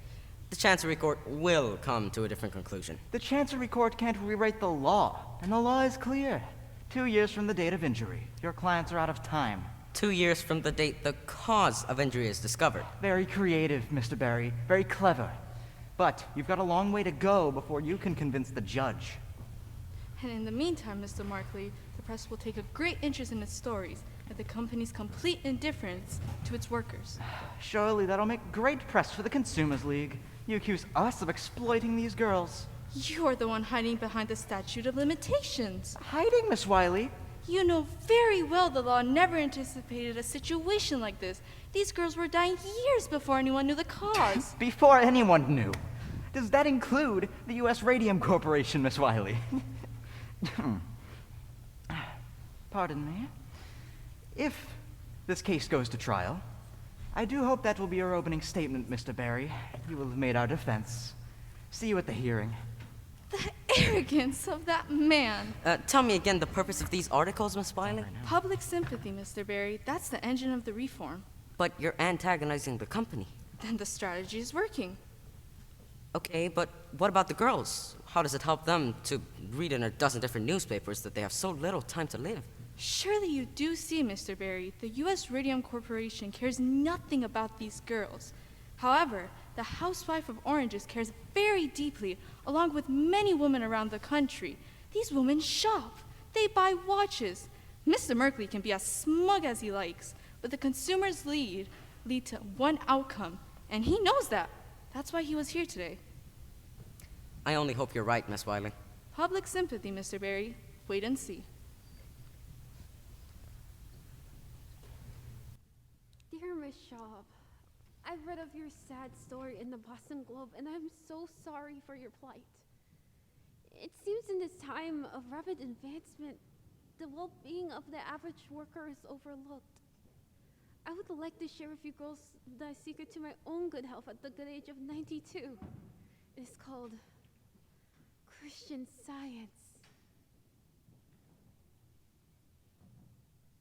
The Chancery Court will come to a different conclusion.
The Chancery Court can't rewrite the law, and the law is clear. 2 years from the date of injury. Your clients are out of time.
2 years from the date the cause of injury is discovered.
Very creative, Mr. Barry. Very clever. But you've got a long way to go before you can convince the judge.
And in the meantime, Mr. Markley, the press will take a great interest in its stories and the company's complete indifference to its workers.
Surely that'll make great press for the Consumers League. You accuse us of exploiting these girls.
You're the one hiding behind the statute of limitations.
Hiding, Miss Wiley?
You know very well the law never anticipated a situation like this. These girls were dying years before anyone knew the cause.
Before anyone knew. Does that include the U.S. Radium Corporation, Miss Wiley? Pardon me. If this case goes to trial, I do hope that will be your opening statement, Mr. Barry. You will have made our defense. See you at the hearing.
The arrogance of that man.
Tell me again the purpose of these articles, Miss Wiley?
Public sympathy, Mr. Barry. That's the engine of the reform.
But you're antagonizing the company.
Then the strategy is working.
Okay, but what about the girls? How does it help them to read in a dozen different newspapers that they have so little time to live?
Surely you do see, Mr. Barry, the U.S. Radium Corporation cares nothing about these girls. However, the housewife of Oranges cares very deeply, along with many women around the country. These women shop. They buy watches. Mr. Markley can be as smug as he likes, but the consumers lead to one outcome, and he knows that. That's why he was here today.
I only hope you're right, Miss Wiley.
Public sympathy, Mr. Barry. Wait and see.
Dear Miss Shaw, I've read of your sad story in the Boston Globe, and I'm so sorry for your plight. It seems in this time of rapid advancement, the well-being of the average worker is overlooked. I would like to share with you girls the secret to my own good health at the good age of 92. It's called Christian Science.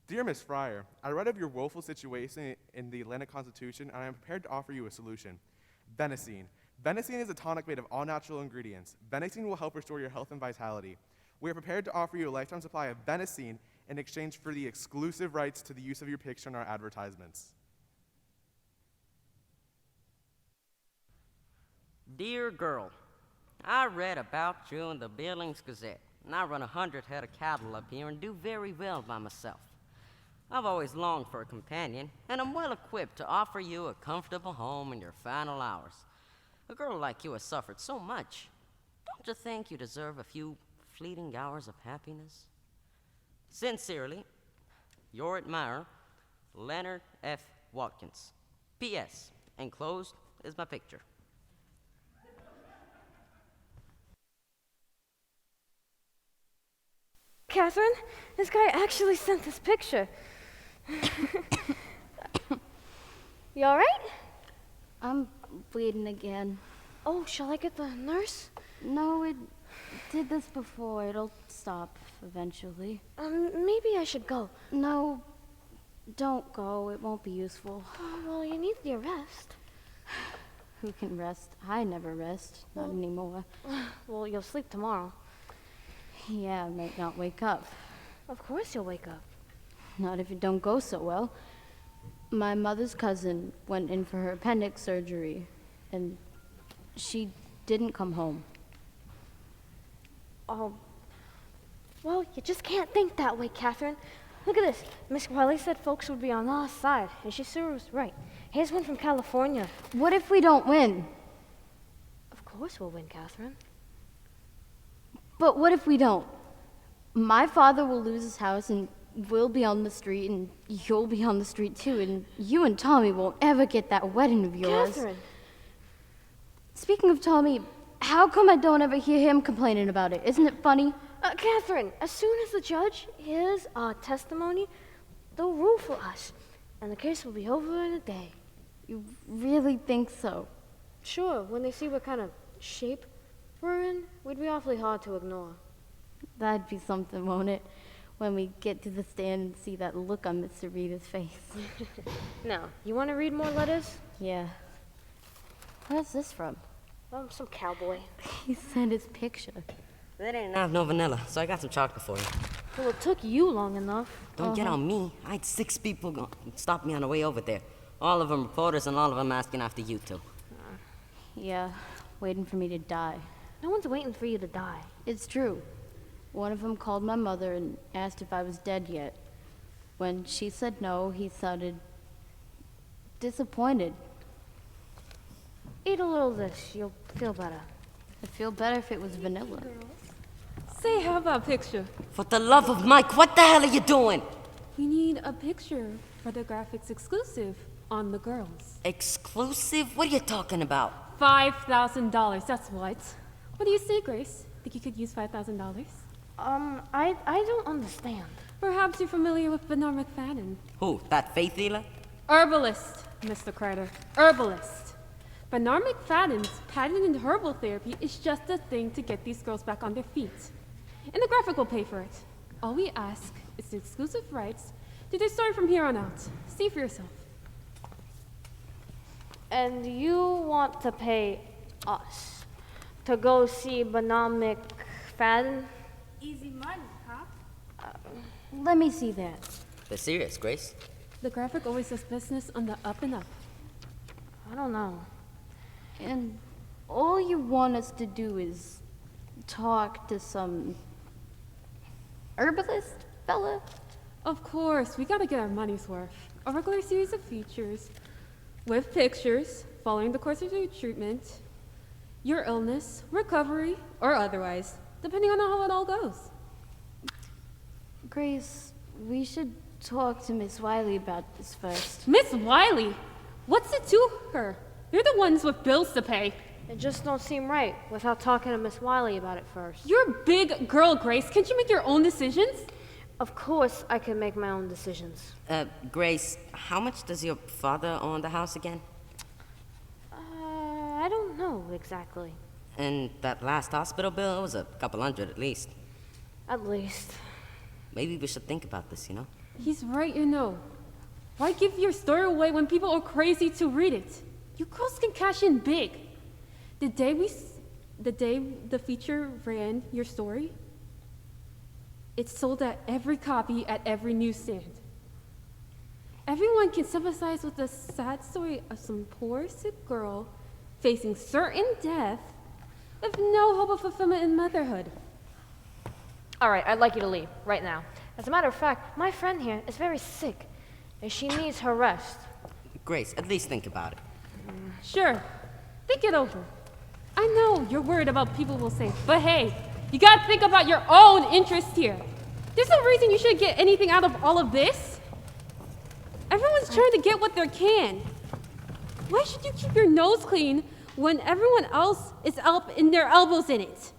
Dear Miss Fryer, I read of your woeful situation in the Atlantic Constitution, and I am prepared to offer you a solution. Benacine. Benacine is a tonic made of all natural ingredients. Benacine will help restore your health and vitality. We are prepared to offer you a lifetime supply of Benacine in exchange for the exclusive rights to the use of your picture in our advertisements.
Dear girl, I read about you in the Billings Gazette, and I run 100 head of cattle up here and do very well by myself. I've always longed for a companion, and I'm well equipped to offer you a comfortable home in your final hours. A girl like you has suffered so much. Don't you think you deserve a few fleeting hours of happiness? Sincerely, your admirer, Leonard F. Watkins. P.S. Enclosed is my picture.
Catherine, this guy actually sent this picture. You all right?
I'm bleeding again.
Oh, shall I get the nurse?
No, it did this before. It'll stop eventually.
Maybe I should go.
No, don't go. It won't be useful.
Oh, well, you need your rest.
Who can rest? I never rest. Not anymore.
Well, you'll sleep tomorrow.
Yeah, I might not wake up.
Of course you'll wake up.
Not if it don't go so well. My mother's cousin went in for her appendix surgery, and she didn't come home.
Oh, well, you just can't think that way, Catherine. Look at this. Miss Wiley said folks would be on our side, and she sure was right. Here's one from California.
What if we don't win?
Of course we'll win, Catherine.
But what if we don't? My father will lose his house, and we'll be on the street, and you'll be on the street too, and you and Tommy won't ever get that wedding of yours.
Catherine!
Speaking of Tommy, how come I don't ever hear him complaining about it? Isn't it funny?
Catherine, as soon as the judge hears our testimony, they'll rule for us, and the case will be over in a day.
You really think so?
Sure, when they see what kind of shape we're in, we'd be awfully hard to ignore.
That'd be something, won't it? When we get to the stand and see that look on Mr. Rita's face.
Now, you want to read more letters?
Yeah. Where's this from?
Some cowboy.
He sent his picture.
They didn't have no vanilla, so I got some chocolate for you.
Well, it took you long enough.
Don't get on me. I had 6 people stop me on the way over there. All of them reporters and all of them asking after you two.
Yeah, waiting for me to die.
No one's waiting for you to die.
It's true. One of them called my mother and asked if I was dead yet. When she said no, he sounded disappointed.
Eat a little of this. You'll feel better.
I'd feel better if it was vanilla.
Say, how about a picture?
For the love of Mike, what the hell are you doing?
We need a picture for the graphics exclusive on the girls.
Exclusive? What are you talking about?
$5,000, that's what. What do you say, Grace? Think you could use $5,000?
I don't understand.
Perhaps you're familiar with Bernard McFadden.
Who, that faith healer?
Herbalist, Mr. Crider. Herbalist. Bernard McFadden's patented herbal therapy is just the thing to get these girls back on their feet. And the graphic will pay for it. All we ask is the exclusive rights to their story from here on out. See for yourself.
And you want to pay us to go see Bernard McFadden?
Easy money, huh?
Let me see that.
They're serious, Grace.
The graphic always does business on the up and up.
I don't know.
And all you want us to do is talk to some herbalist fella?
Of course, we gotta get our money's worth. A regular series of features with pictures following the course of your treatment, your illness, recovery, or otherwise, depending on how it all goes.
Grace, we should talk to Miss Wiley about this first.
Miss Wiley? What's it to her? You're the ones with bills to pay.
It just don't seem right without talking to Miss Wiley about it first.
You're a big girl, Grace. Can't you make your own decisions?
Of course I can make my own decisions.
Grace, how much does your father own the house again?
I don't know exactly.
And that last hospital bill was a couple hundred at least.
At least.
Maybe we should think about this, you know?
He's right, you know. Why give your story away when people are crazy to read it? You girls can cash in big. The day the feature ran your story, it sold at every copy at every newsstand. Everyone can sympathize with the sad story of some poor, sick girl facing certain death with no hope of fulfillment in motherhood.
All right, I'd like you to leave right now. As a matter of fact, my friend here is very sick, and she needs her rest.
Grace, at least think about it.
Sure, think it over. I know you're worried about people will say, but hey, you gotta think about your own interest here. There's no reason you should get anything out of all of this. Everyone's trying to get what they can. Why should you keep your nose clean when everyone else is up in their elbows in it?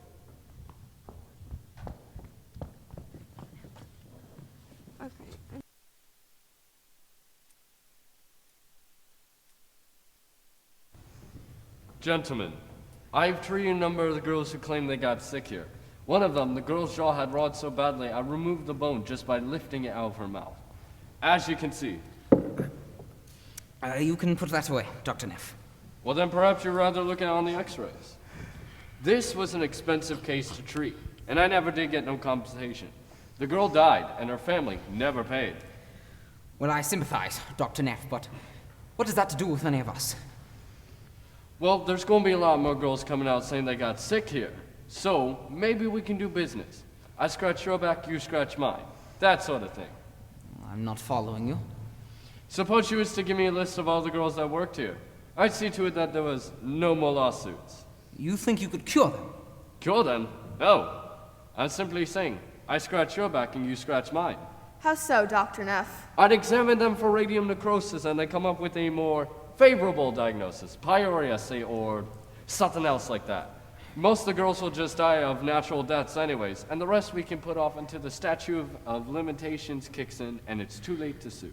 Gentlemen, I've treated a number of the girls who claim they got sick here. One of them, the girl's jaw had rotted so badly, I removed the bone just by lifting it out of her mouth. As you can see.
You can put that away, Dr. Neff.
Well, then perhaps you're rather looking on the x-rays. This was an expensive case to treat, and I never did get no compensation. The girl died, and her family never paid.
Well, I sympathize, Dr. Neff, but what has that to do with any of us?
Well, there's going to be a lot more girls coming out saying they got sick here. So, maybe we can do business. I scratch your back, you scratch mine. That sort of thing.
I'm not following you.
Suppose you was to give me a list of all the girls that worked here. I'd see to it that there was no more lawsuits.
You think you could cure them?
Cure them? No. I'm simply saying, I scratch your back and you scratch mine.
How so, Dr. Neff?
I'd examine them for radium necrosis and then come up with a more favorable diagnosis, pyorrhea, say, or something else like that. Most of the girls will just die of natural deaths anyways, and the rest we can put off until the statute of limitations kicks in and it's too late to sue.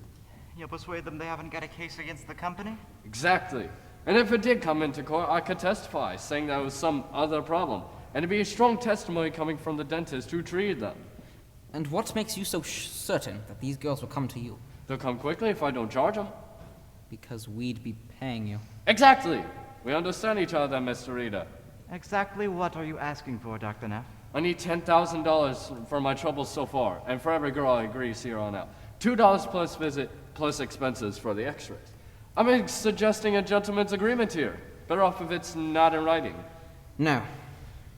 You'll persuade them they haven't got a case against the company?
Exactly. And if it did come into court, I could testify, saying that it was some other problem. And it'd be a strong testimony coming from the dentist who treated them.
And what makes you so certain that these girls will come to you?
They'll come quickly if I don't charge them.
Because we'd be paying you.
Exactly! We understand each other, Mr. Rita.
Exactly what are you asking for, Dr. Neff?
I need $10,000 for my troubles so far, and for every girl I agree here on out. $2 plus visit, plus expenses for the x-rays. I'm suggesting a gentleman's agreement here. Better off if it's not in writing.
No.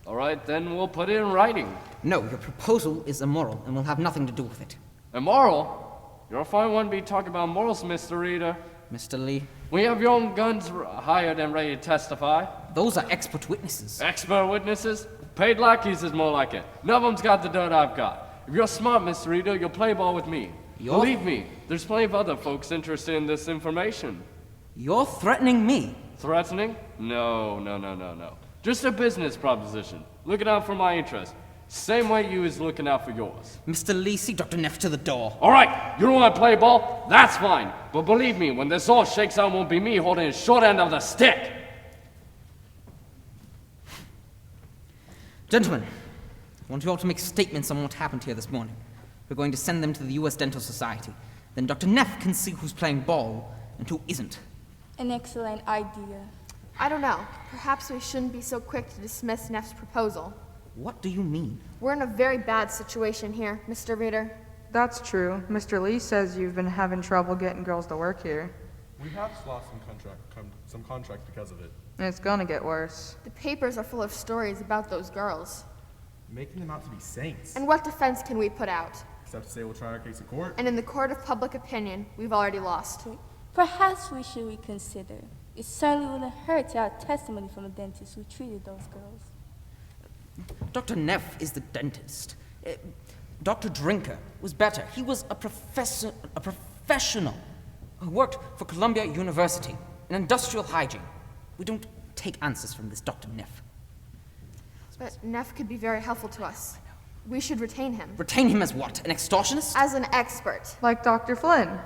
All right, then we'll put it in writing.
No, your proposal is immoral and will have nothing to do with it.
Immoral? You're a fine one to be talking about morals, Mr. Reader.
Mr. Lee?
We have your own guns hired and ready to testify.
Those are expert witnesses.
Expert witnesses? Paid lackeys is more like it. None of them's got the dirt I've got. If you're smart, Mr. Reader, you'll play ball with me. Believe me, there's plenty of other folks interested in this information.
You're threatening me?
Threatening? No. Just a business proposition. Looking out for my interest. Same way you is looking out for yours.
Mr. Lee, see Dr. Neff to the door.
All right, you don't want to play ball? That's fine. But believe me, when this all shakes out, it won't be me holding the short end of the stick.
Gentlemen, I want you all to make statements on what happened here this morning. We're going to send them to the U.S. Dental Society. Then Dr. Neff can see who's playing ball and who isn't.
An excellent idea.
I don't know. Perhaps we shouldn't be so quick to dismiss Neff's proposal.
What do you mean?
We're in a very bad situation here, Mr. Reader.
That's true. Mr. Lee says you've been having trouble getting girls to work here.
We have lost some contracts because of it.
And it's gonna get worse.
The papers are full of stories about those girls.
Making them out to be saints.
And what defense can we put out?
Except to say we'll try our case in court.
And in the court of public opinion, we've already lost.
Perhaps we should reconsider. It certainly wouldn't hurt to have testimony from a dentist who treated those girls.
Dr. Neff is the dentist. Dr. Drinker was better. He was a professional who worked for Columbia University in industrial hygiene. We don't take answers from this Dr. Neff.
But Neff could be very helpful to us. We should retain him.
Retain him as what? An extortionist?
As an expert.
Like Dr. Flynn.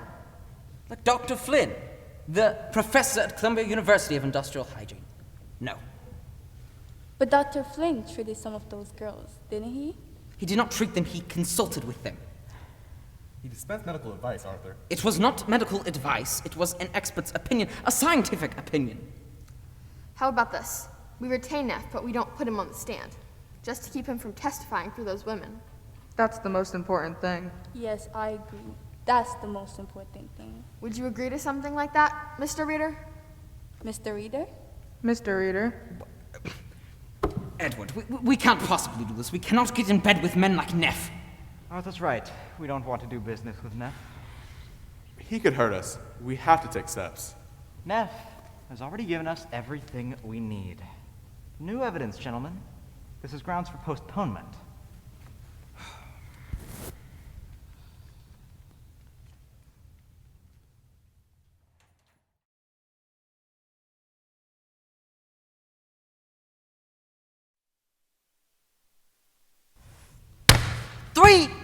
Like Dr. Flynn, the professor at Columbia University of Industrial Hygiene. No.
But Dr. Flynn treated some of those girls, didn't he?
He did not treat them, he consulted with them.
He dispensed medical advice, Arthur.
It was not medical advice, it was an expert's opinion, a scientific opinion.
How about this? We retain Neff, but we don't put him on the stand. Just to keep him from testifying for those women.
That's the most important thing.
Yes, I agree. That's the most important thing.
Would you agree to something like that, Mr. Reader?
Mr. Reader?
Mr. Reader?
Edward, we can't possibly do this. We cannot get in bed with men like Neff.
Arthur's right. We don't want to do business with Neff.
He could hurt us. We have to take steps.
Neff has already given us everything we need. New evidence, gentlemen. This is grounds for postponement.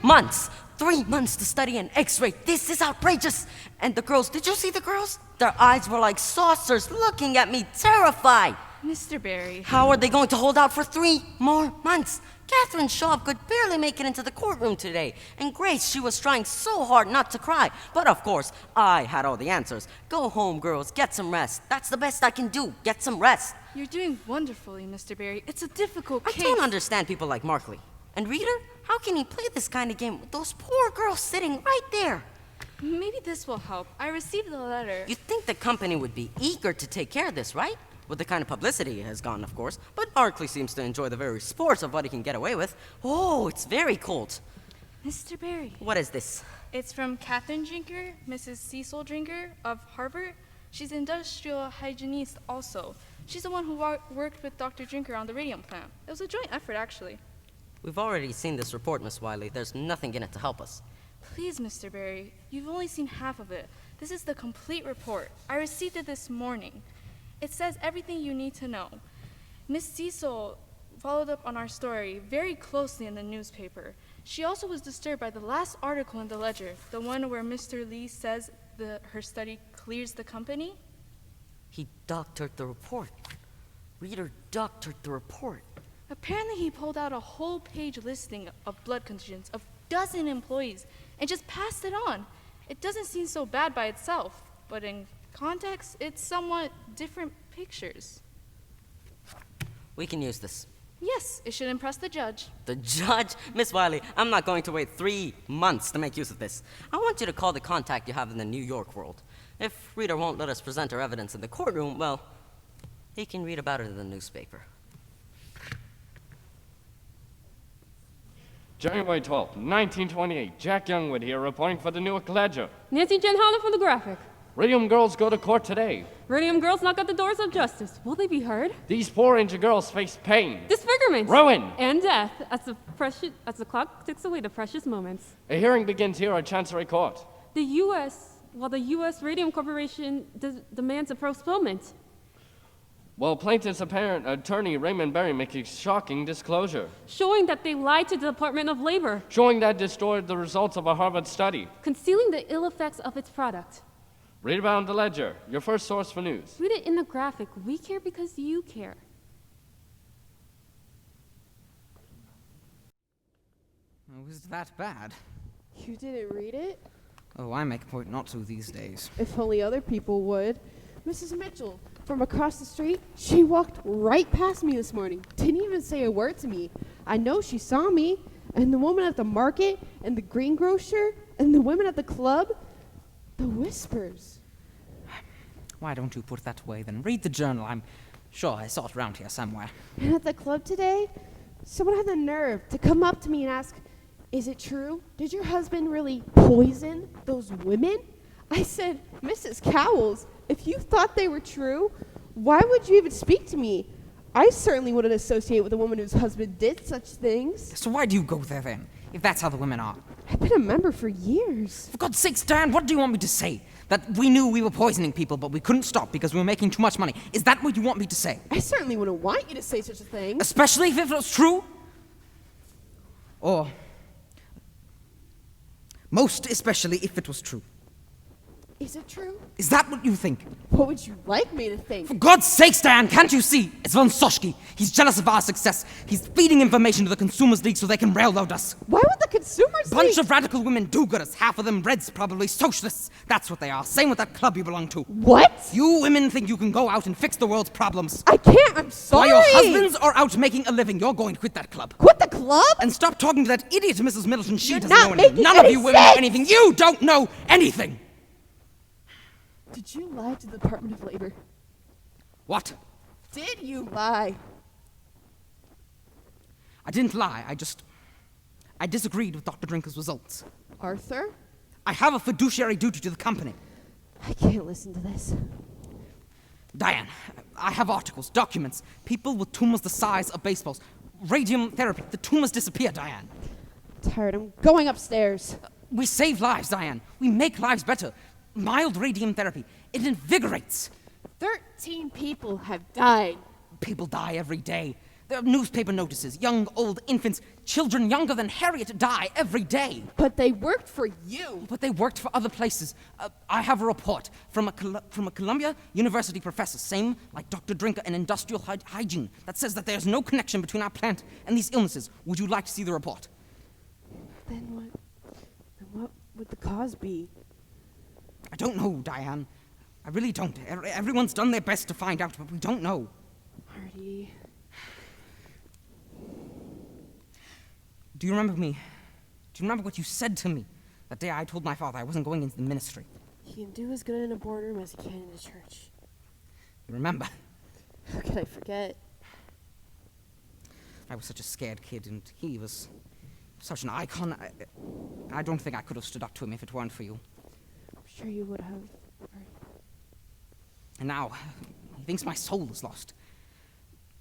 Months! 3 months to study an x-ray. This is outrageous! And the girls, did you see the girls? Their eyes were like saucers looking at me, terrified.
Mr. Barry.
How are they going to hold out for 3 more months? Catherine Shaw could barely make it into the courtroom today. And Grace, she was trying so hard not to cry. But of course, I had all the answers. Go home, girls. Get some rest. That's the best I can do. Get some rest.
You're doing wonderfully, Mr. Barry. It's a difficult case.
I don't understand people like Markley. And Reader, how can he play this kind of game with those poor girls sitting right there?
Maybe this will help. I received the letter.
You'd think the company would be eager to take care of this, right? With the kind of publicity it has gotten, of course. But Markley seems to enjoy the very sports of what he can get away with. Oh, it's very cold.
Mr. Barry.
What is this?
It's from Catherine Drinker, Mrs. Cecil Drinker of Harvard. She's an industrial hygienist also. She's the one who worked with Dr. Drinker on the radium plant. It was a joint effort, actually.
We've already seen this report, Miss Wiley. There's nothing in it to help us.
Please, Mr. Barry, you've only seen half of it. This is the complete report. I received it this morning. It says everything you need to know. Miss Cecil followed up on our story very closely in the newspaper. She also was disturbed by the last article in the Ledger, the one where Mr. Lee says her study clears the company.
He doctored the report. Reader doctored the report.
Apparently he pulled out a whole page listing of blood conditions of dozen employees and just passed it on. It doesn't seem so bad by itself, but in context, it's somewhat different pictures.
We can use this.
Yes, it should impress the judge.
The judge? Miss Wiley, I'm not going to wait 3 months to make use of this. I want you to call the contact you have in the New York world. If Reader won't let us present our evidence in the courtroom, well, he can read about it in the newspaper.
January 12th, 1928. Jack Youngwood here, reporting for the Newark Ledger.
Nancy Jen Holland for the Graphic.
Radium girls go to court today.
Radium girls knock at the doors of justice. Will they be heard?
These poor injured girls face pain,
Disfigurement.
ruin,
And death as the clock ticks away the precious moments.
A hearing begins here at Chancery Court.
The U.S. Radium Corporation demands a postponement.
While plaintiff's apparent attorney Raymond Berry makes a shocking disclosure,
Showing that they lied to the Department of Labor.
showing that distorted the results of a Harvard study.
Concealing the ill effects of its product.
Read about the Ledger, your first source for news.
Read it in the Graphic. We care because you care.
Was that bad?
You didn't read it?
Oh, I make a point not to these days.
If only other people would. Mrs. Mitchell, from across the street, she walked right past me this morning. Didn't even say a word to me. I know she saw me. And the woman at the market, and the greengrocer, and the women at the club. The whispers.
Why don't you put that away then? Read the journal. I'm sure I saw it around here somewhere.
And at the club today, someone had the nerve to come up to me and ask, "Is it true? Did your husband really poison those women?" I said, "Mrs. Cowles, if you thought they were true, why would you even speak to me? I certainly wouldn't associate with a woman whose husband did such things."
So why do you go there then, if that's how the women are?
I've been a member for years.
For God's sakes, Dan, what do you want me to say? That we knew we were poisoning people, but we couldn't stop because we were making too much money. Is that what you want me to say?
I certainly wouldn't want you to say such a thing.
Especially if it was true? Or most especially if it was true.
Is it true?
Is that what you think?
What would you like me to think?
For God's sakes, Dan, can't you see? It's von Soschke. He's jealous of our success. He's feeding information to the Consumers League so they can railroad us.
Why would the Consumers League?
Bunch of radical women do-gooders. Half of them Reds, probably socialists. That's what they are. Same with that club you belong to.
What?
You women think you can go out and fix the world's problems.
I can't. I'm sorry.
While your husbands are out making a living, you're going to quit that club.
Quit the club?
And stop talking to that idiot Mrs. Middleton. She
You're
doesn't
not
know anything.
making
None of
any
you women know
sense.
anything. You don't know anything.
Did you lie to the Department of Labor?
What?
Did you lie?
I didn't lie. I disagreed with Dr. Drinker's results.
Arthur?
I have a fiduciary duty to the company.
I can't listen to this.
Diane, I have articles, documents, people with tumors the size of baseballs. Radium therapy. The tumors disappear, Diane.
Tired. I'm going upstairs.
We save lives, Diane. We make lives better. Mild radium therapy. It invigorates.
13 people have died.
People die every day. There are newspaper notices. Young, old, infants, children younger than Harriet die every day.
But they worked for you.
But they worked for other places. I have a report from a Columbia University professor, same like Dr. Drinker in industrial hygiene, that says that there's no connection between our plant and these illnesses. Would you like to see the report?
Then what would the cause be?
I don't know, Diane. I really don't. Everyone's done their best to find out, but we don't know.
Marty.
Do you remember me? Do you remember what you said to me that day I told my father I wasn't going into the ministry?
He can do as good in a boardroom as he can in a church.
You remember?
How could I forget?
I was such a scared kid, and he was such an icon. I don't think I could have stood up to him if it weren't for you.
I'm sure you would have.
And now, he thinks my soul is lost.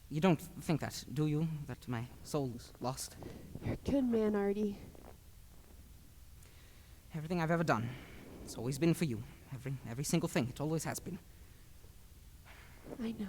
You don't think that, do you? That my soul is lost?
You're a good man, Artie.
Everything I've ever done, it's always been for you. Every single thing. It always has been.
I know.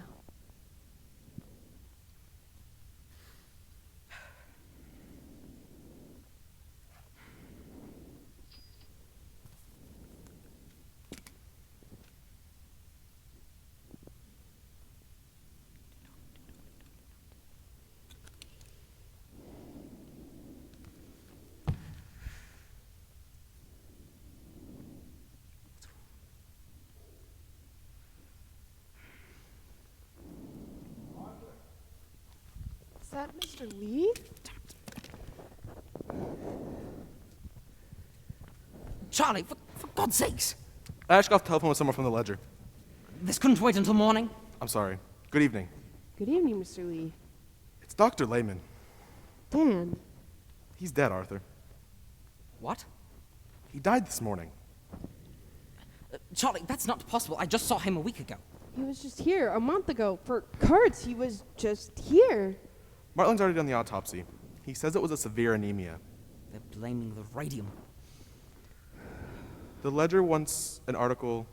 Is that Mr. Lee?
Charlie, for God's sakes!
I just got off the telephone with someone from the ledger.
This couldn't wait until morning?
I'm sorry. Good evening.
Good evening, Mr. Lee.
It's Dr. Lehman.
Dan.
He's dead, Arthur.
What?
He died this morning.
Charlie, that's not possible. I just saw him a week ago.
He was just here a month ago. For cards, he was just here.
Martlin's already done the autopsy. He says it was a severe anemia.
They're blaming the radium.
The Ledger wants an article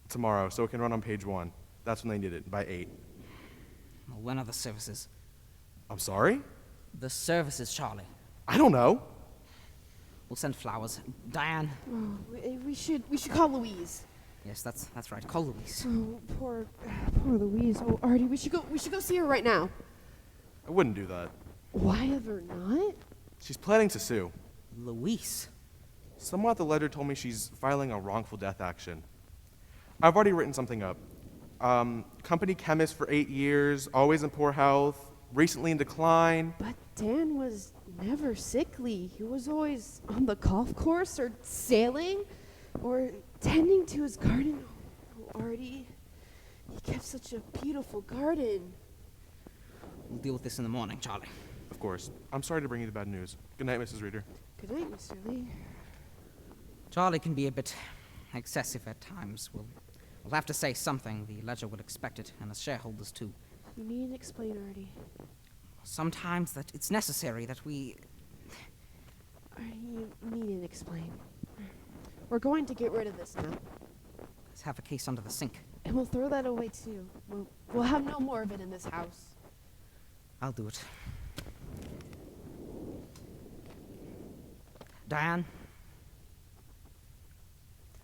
tomorrow, so it can run on page 1. That's when they need it, by 8.
Well, when are the services?
I'm sorry?
The services, Charlie.
I don't know.
We'll send flowers. Diane.
Oh, we should call Louise.
Yes, that's right. Call Louise.
Oh, poor Louise. Oh, Artie, we should go see her right now.
I wouldn't do that.
Why ever not?
She's planning to sue.
Louise?
Someone at the Ledger told me she's filing a wrongful death action. I've already written something up. Company chemist for 8 years, always in poor health, recently in decline.
But Dan was never sickly. He was always on the golf course or sailing or tending to his garden. Oh, Artie, he kept such a beautiful garden.
We'll deal with this in the morning, Charlie.
Of course. I'm sorry to bring you the bad news. Good night, Mrs. Reader.
Good night, Mr. Lee.
Charlie can be a bit excessive at times. We'll have to say something. The Ledger would expect it, and as shareholders too.
You needn't explain, Artie.
Sometimes that it's necessary that we...
Artie, you needn't explain. We're going to get rid of this now.
Let's have a case under the sink.
And we'll throw that away too. We'll have no more of it in this house.
I'll do it. Diane?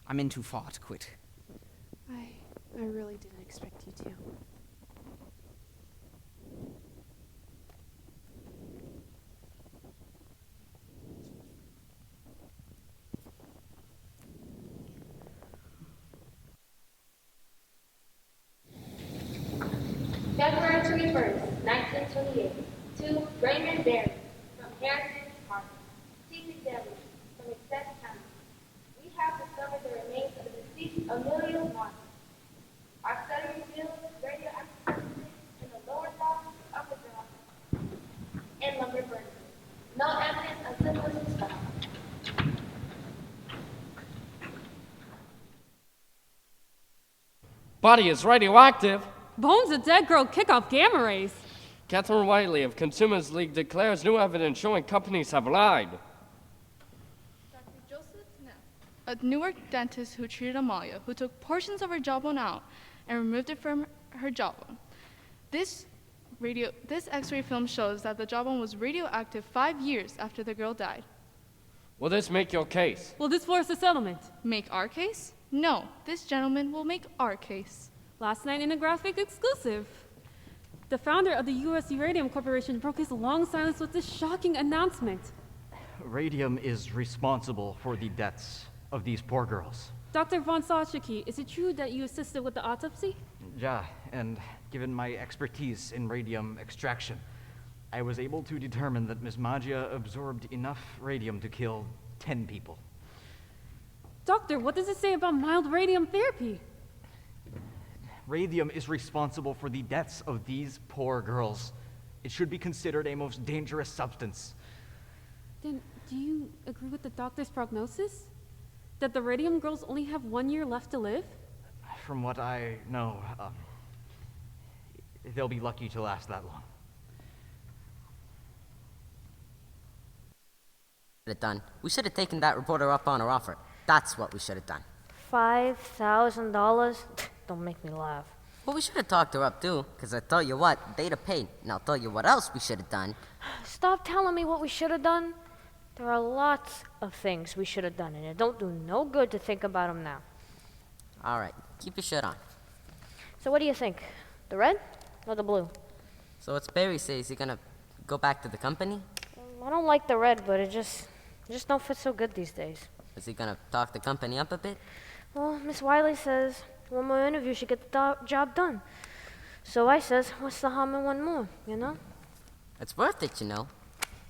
I'm in too far to quit.
I really didn't expect you to.
February 21st, 1928, to Raymond Barry from Harrison Park. Chief Examiner from Excess County. We have discovered the remains of the deceased Amelia Martin. Our study reveals radioactive substances in the lower jaw, upper jaw, and lumbar vertebrae. No evidence of syphilis is found.
Body is radioactive.
Bones a dead girl kick off gamma rays.
Catherine Whiteley of Consumers League declares new evidence showing companies have lied.
Dr. Joseph Neff, a Newark dentist who treated Amalia, who took portions of her jawbone out and removed it from her jawbone. This X-ray film shows that the jawbone was radioactive 5 years after the girl died.
Will this make your case?
Will this force a settlement?
Make our case? No, this gentleman will make our case.
Last night in a graphic exclusive, the founder of the U.S. Radium Corporation broke his long silence with this shocking announcement.
Radium is responsible for the deaths of these poor girls.
Dr. von Sachiki, is it true that you assisted with the autopsy?
Yeah, and given my expertise in radium extraction, I was able to determine that Miss Magia absorbed enough radium to kill 10 people.
Doctor, what does it say about mild radium therapy?
Radium is responsible for the deaths of these poor girls. It should be considered a most dangerous substance.
Then, do you agree with the doctor's prognosis? That the Radium girls only have 1 year left to live?
From what I know, they'll be lucky to last that long.
Done. We should have taken that reporter up on her offer. That's what we should have done.
$5,000? Don't make me laugh.
Well, we should have talked her up too, because I tell you what, they'd have paid. And I'll tell you what else we should have done.
Stop telling me what we should have done. There are lots of things we should have done, and it don't do no good to think about them now.
All right, keep your shirt on.
So what do you think? The red or the blue?
So what's Barry say? Is he gonna go back to the company?
I don't like the red, but it just don't fit so good these days.
Is he gonna talk the company up a bit?
Well, Miss Wiley says one more interview should get the job done. So I says, what's the harm in one more, you know?
It's worth it, you know.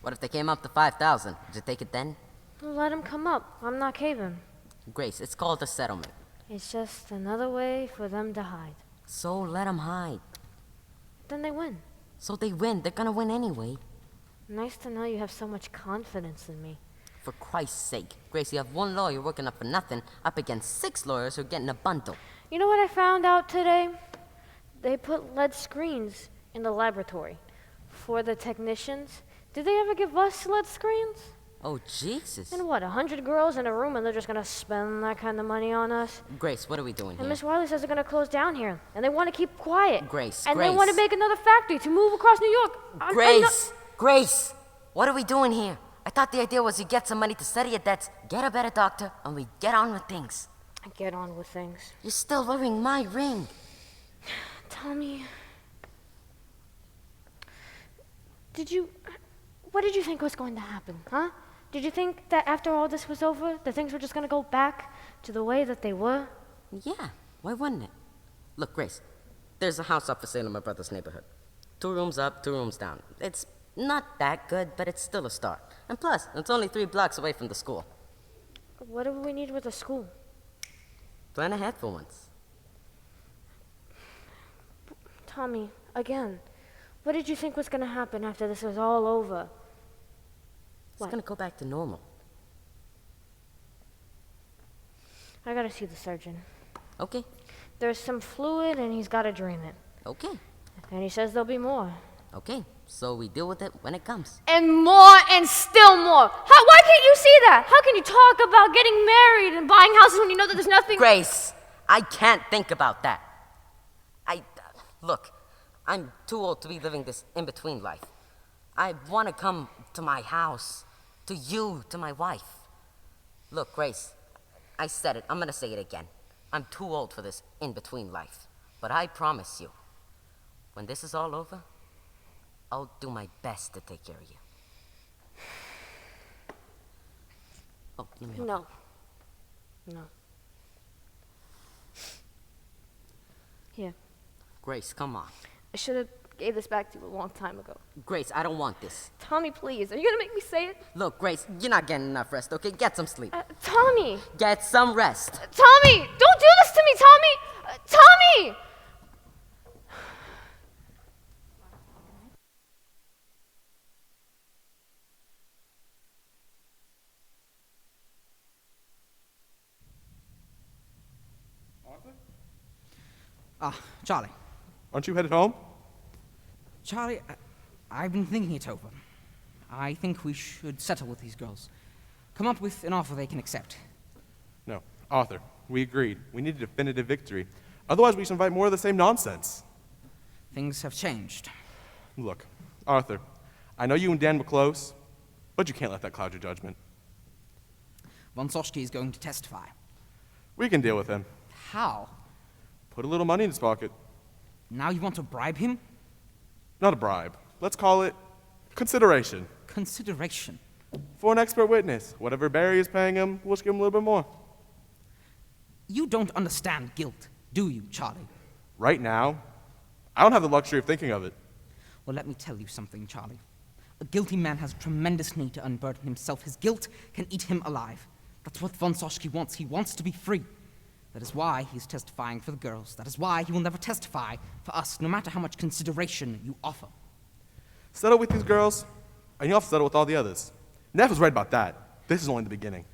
What if they came up to 5,000? Would you take it then?
Well, let him come up. I'm not caving.
Grace, it's called a settlement.
It's just another way for them to hide.
So let them hide.
Then they win.
So they win. They're gonna win anyway.
Nice to know you have so much confidence in me.
For Christ's sake. Grace, you have one lawyer working up for nothing up against 6 lawyers who are getting a bundle.
You know what I found out today? They put lead screens in the laboratory for the technicians. Did they ever give us lead screens?
Oh, Jesus.
And what, 100 girls in a room and they're just going to spend that kind of money on us?
Grace, what are we doing
And
here?
Miss Wiley says they're going to close down here. And they want to keep quiet.
Grace,
and
Grace.
they want to make another factory to move across New York.
Grace, what are we doing here? I thought the idea was you get some money to settle your debts, get a better doctor, and we get on with things.
Get on with things.
You're still wearing my ring.
Tommy, what did you think was going to happen, huh? Did you think that after all this was over, that things were just going to go back to the way that they were?
Yeah, why wouldn't it? Look, Grace, there's a house up for sale in my brother's neighborhood. 2 rooms up, 2 rooms down. It's not that good, but it's still a start. And plus, it's only 3 blocks away from the school.
What do we need with a school?
Plan ahead for once.
Tommy, again, what did you think was going to happen after this was all over?
It's gonna go back to normal.
I gotta see the surgeon.
Okay.
There's some fluid and he's gotta drain it.
Okay.
And he says there'll be more.
Okay, so we deal with it when it comes.
And more and still more. Why can't you see that? How can you talk about getting married and buying houses when you know that there's nothing?
Grace, I can't think about that. Look, I'm too old to be living this in-between life. I want to come to my house, to you, to my wife. Look, Grace, I said it. I'm going to say it again. I'm too old for this in-between life. But I promise you, when this is all over, I'll do my best to take care of you. Oh, let me help.
No. Here.
Grace, come on.
I should have gave this back to you a long time ago.
Grace, I don't want this.
Tommy, please. Are you gonna make me say it?
Look, Grace, you're not getting enough rest, okay? Get some sleep.
Tommy!
Get some rest.
Tommy! Don't do this to me, Tommy! Tommy!
Charlie.
Aren't you headed home?
Charlie, I've been thinking it over. I think we should settle with these girls. Come up with an offer they can accept.
No. Arthur, we agreed. We need a definitive victory. Otherwise, we should invite more of the same nonsense.
Things have changed.
Look, Arthur, I know you and Dan were close, but you can't let that cloud your judgment.
Von Soschke is going to testify.
We can deal with him.
How?
Put a little money in his pocket.
Now you want to bribe him?
Not a bribe. Let's call it consideration.
Consideration?
For an expert witness. Whatever Barry is paying him, we'll just give him a little bit more.
You don't understand guilt, do you, Charlie?
Right now, I don't have the luxury of thinking of it.
Well, let me tell you something, Charlie. A guilty man has a tremendous need to unburden himself. His guilt can eat him alive. That's what Von Soschke wants. He wants to be free. That is why he's testifying for the girls. That is why he will never testify for us, no matter how much consideration you offer.
Settle with these girls, and you'll have to settle with all the others. Neff was right about that. This is only the beginning.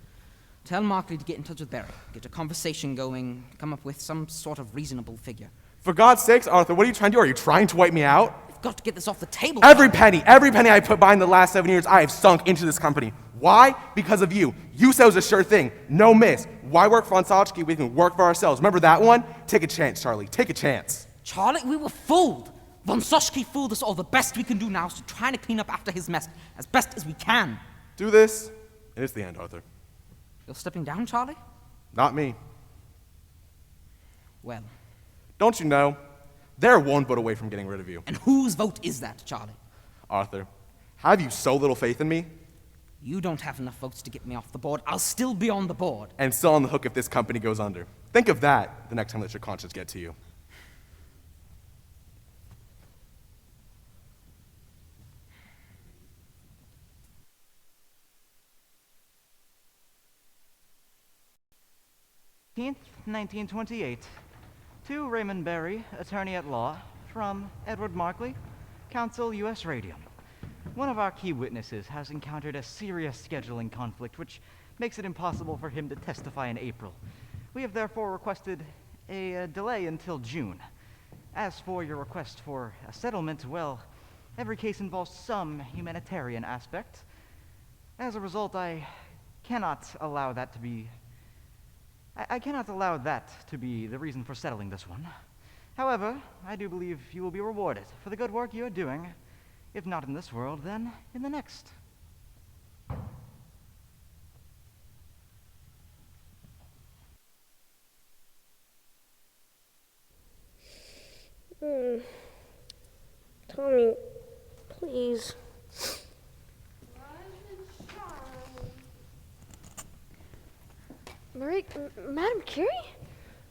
Tell Markley to get in touch with Barry, get a conversation going, come up with some sort of reasonable figure.
For God's sakes, Arthur, what are you trying to do? Are you trying to wipe me out?
We've got to get this off the table.
Every penny I put by in the last 7 years, I have sunk into this company. Why? Because of you. You said it was a sure thing. No miss. Why work for Ansachki? We can work for ourselves. Remember that one? Take a chance, Charlie. Take a chance.
Charlie, we were fooled. Von Soschke fooled us all. The best we can do now is to try to clean up after his mess as best as we can.
Do this, and it's the end, Arthur.
You're stepping down, Charlie?
Not me.
Well.
Don't you know? They're one vote away from getting rid of you.
And whose vote is that, Charlie?
Arthur, have you so little faith in me?
You don't have enough votes to get me off the board. I'll still be on the board.
And still on the hook if this company goes under. Think of that the next time let your conscience get to you.
th, 1928, to Raymond Berry, attorney at law, from Edward Markley, counsel, U.S. Radium. One of our key witnesses has encountered a serious scheduling conflict, which makes it impossible for him to testify in April. We have therefore requested a delay until June. As for your request for a settlement, well, every case involves some humanitarian aspect. As a result, I cannot allow that to be the reason for settling this one. However, I do believe you will be rewarded for the good work you are doing, if not in this world, then in the next.
Tommy, please. Madam Curie?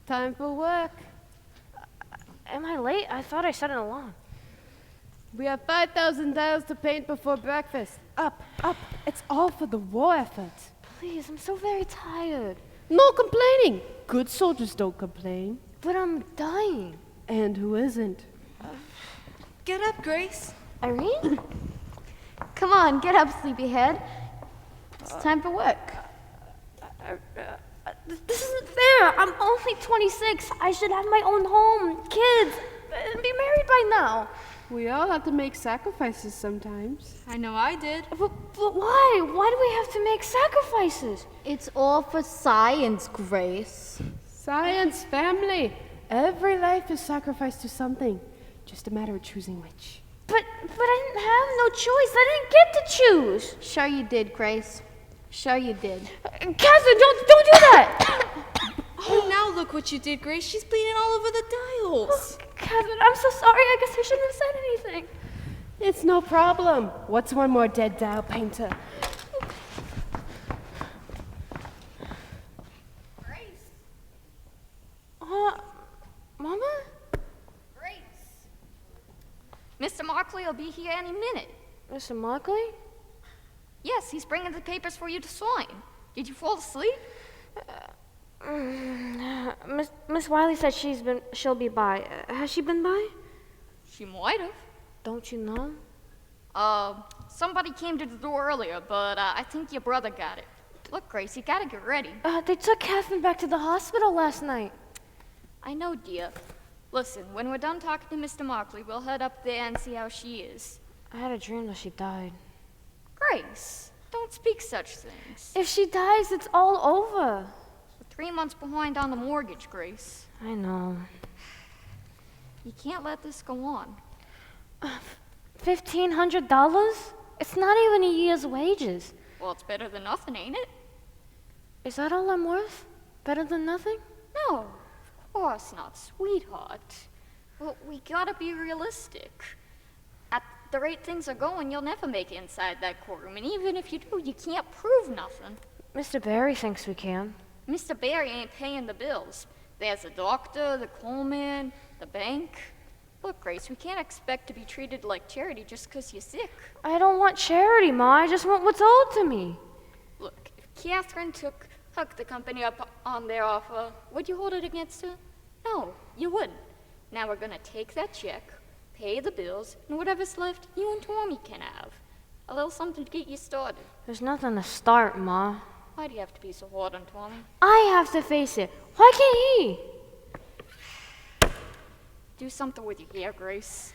Time for work.
Am I late? I thought I set an alarm.
We have 5,000 dials to paint before breakfast. Up, up. It's all for the war effort.
Please, I'm so very tired.
No complaining. Good soldiers don't complain.
But I'm dying.
And who isn't?
Get up, Grace.
Irene?
Come on, get up, sleepyhead. It's time for work.
This isn't fair. I'm only 26. I should have my own home, kids, and be married by now.
We all have to make sacrifices sometimes.
I know I did.
But why? Why do we have to make sacrifices?
It's all for science, Grace.
Science, family. Every life is sacrificed to something. Just a matter of choosing which.
But I didn't have no choice. I didn't get to choose.
Sure you did, Grace. Sure you did.
Catherine, don't do that!
Oh, now look what you did, Grace. She's bleeding all over the dials.
Oh, Catherine, I'm so sorry. I guess I shouldn't have said anything.
It's no problem. What's one more dead dial painter?
Grace.
Mama?
Grace. Mr. Markley will be here any minute.
Mr. Markley?
Yes, he's bringing the papers for you to sign. Did you fall asleep?
Miss Wiley said she'll be by. Has she been by?
She might have.
Don't you know?
Somebody came to the door earlier, but I think your brother got it. Look, Grace, you gotta get ready.
They took Catherine back to the hospital last night.
I know, dear. Listen, when we're done talking to Mr. Markley, we'll head up there and see how she is.
I had a dream that she died.
Grace, don't speak such things.
If she dies, it's all over.
We're 3 months behind on the mortgage, Grace.
I know.
You can't let this go on.
$1,500? It's not even a year's wages.
Well, it's better than nothing, ain't it?
Is that all I'm worth? Better than nothing?
No, of course not, sweetheart. Well, we gotta be realistic. At the rate things are going, you'll never make it inside that courtroom, and even if you do, you can't prove nothing.
Mr. Barry thinks we can.
Mr. Barry ain't paying the bills. There's the doctor, the coalman, the bank. Look, Grace, we can't expect to be treated like charity just 'cause you're sick.
I don't want charity, Ma. I just want what's owed to me.
Look, if Catherine hooked the company up on their offer, would you hold it against her? No, you wouldn't. Now we're gonna take that check, pay the bills, and whatever's left, you and Tommy can have. A little something to get you started.
There's nothing to start, Ma.
Why do you have to be so hard on Tommy?
I have to face it. Why can't he?
Do something with your hair, Grace.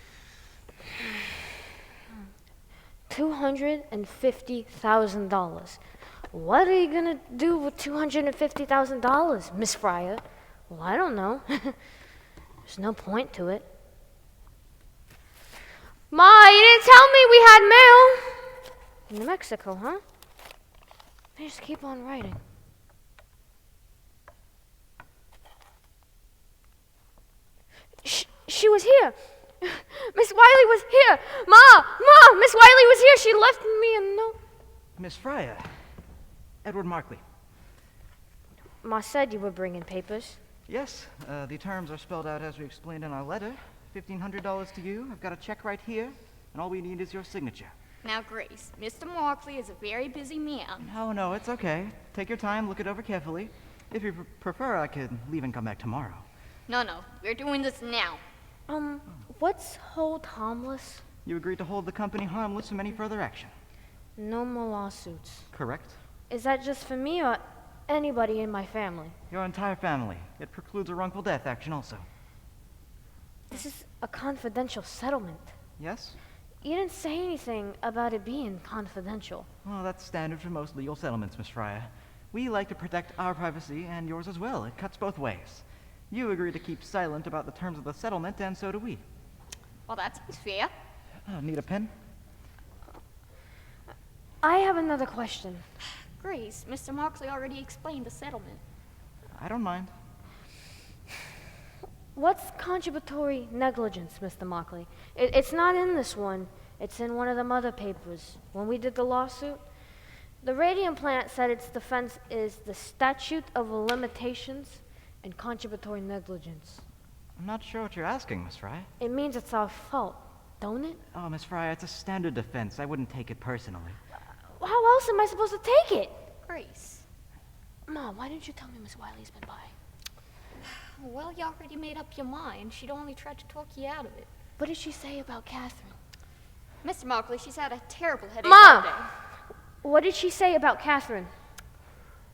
$250,000. What are you gonna do with $250,000, Miss Fryer? Well, I don't know. There's no point to it. Ma, you didn't tell me we had mail. New Mexico, huh? I just keep on writing. She was here. Miss Wiley was here. Ma, Miss Wiley was here. She left me a note.
Miss Fryer. Edward Markley.
Ma said you were bringing papers.
Yes, the terms are spelled out as we explained in our letter. $1,500 to you. I've got a check right here, and all we need is your signature.
Now, Grace, Mr. Markley is a very busy man.
No, it's okay. Take your time, look it over carefully. If you prefer, I could leave and come back tomorrow.
No, we're doing this now.
What's hold harmless?
You agreed to hold the company harmless from any further action.
No more lawsuits.
Correct.
Is that just for me or anybody in my family?
Your entire family. It precludes a wrongful death action also.
This is a confidential settlement.
Yes?
You didn't say anything about it being confidential.
Well, that's standard for most legal settlements, Miss Fryer. We like to protect our privacy and yours as well. It cuts both ways. You agree to keep silent about the terms of the settlement, and so do we.
Well, that seems fair.
Need a pen?
I have another question.
Grace, Mr. Markley already explained the settlement.
I don't mind.
What's contributory negligence, Mr. Markley? It's not in this one. It's in one of them other papers. When we did the lawsuit, the Radium plant said its defense is the statute of limitations and contributory negligence.
I'm not sure what you're asking, Miss Fryer.
It means it's our fault, don't it?
Oh, Miss Fryer, it's a standard defense. I wouldn't take it personally.
How else am I supposed to take it?
Grace.
Mom, why didn't you tell me Miss Wiley's been by?
Well, you already made up your mind. She'd only tried to talk you out of it.
What did she say about Catherine?
Mr. Markley, she's had a terrible headache
Mom!
all day.
What did she say about Catherine?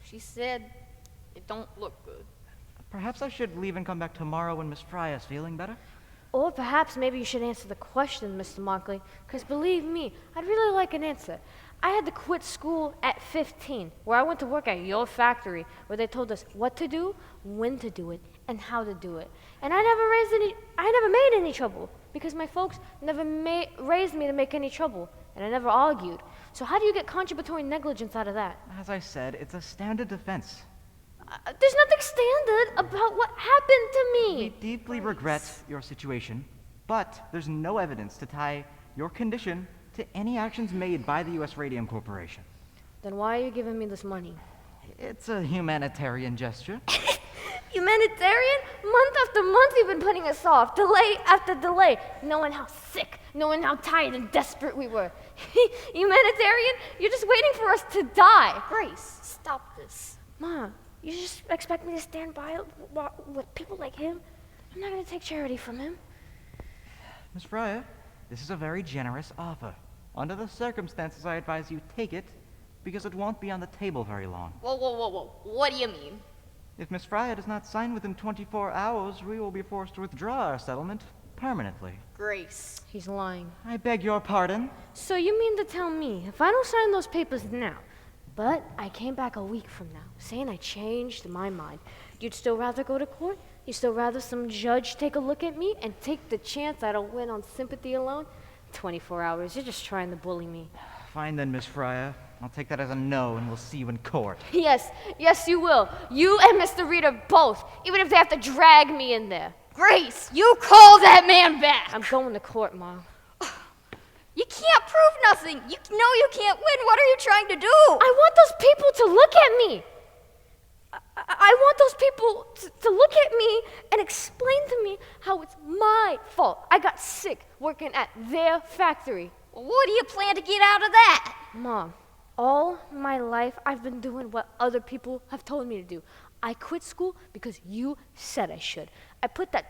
She said it don't look good.
Perhaps I should leave and come back tomorrow when Miss Fryer's feeling better?
Or perhaps maybe you should answer the question, Mr. Markley, because believe me, I'd really like an answer. I had to quit school at 15, where I went to work at your factory, where they told us what to do, when to do it, and how to do it. And I never made any trouble, because my folks never raised me to make any trouble, and I never argued. So how do you get contributory negligence out of that?
As I said, it's a standard defense.
There's nothing standard about what happened to me.
We deeply regret your situation, but there's no evidence to tie your condition to any actions made by the U.S. Radium Corporation.
Then why are you giving me this money?
It's a humanitarian gesture.
Humanitarian? Month after month you've been putting us off, delay after delay, knowing how sick, knowing how tired and desperate we were. Humanitarian? You're just waiting for us to die.
Grace, stop this.
Ma, you just expect me to stand by with people like him? I'm not going to take charity from him.
Miss Fryer, this is a very generous offer. Under the circumstances, I advise you take it, because it won't be on the table very long.
Whoa. What do you mean?
If Miss Fryer does not sign within 24 hours, we will be forced to withdraw our settlement permanently.
Grace.
He's lying.
I beg your pardon?
So you mean to tell me, if I don't sign those papers now, but I came back a week from now, saying I changed my mind, you'd still rather go to court? You'd still rather some judge take a look at me and take the chance I don't win on sympathy alone? 24 hours, you're just trying to bully me.
Fine then, Miss Fryer. I'll take that as a no, and we'll see you in court.
Yes, you will. You and Mr. Reader both, even if they have to drag me in there.
Grace, you call that man back.
I'm going to court, Mom.
You can't prove nothing. You know you can't win. What are you trying to do?
I want those people to look at me. I want those people to look at me and explain to me how it's my fault. I got sick working at their factory.
What do you plan to get out of that?
Mom, all my life I've been doing what other people have told me to do. I quit school because you said I should. I put that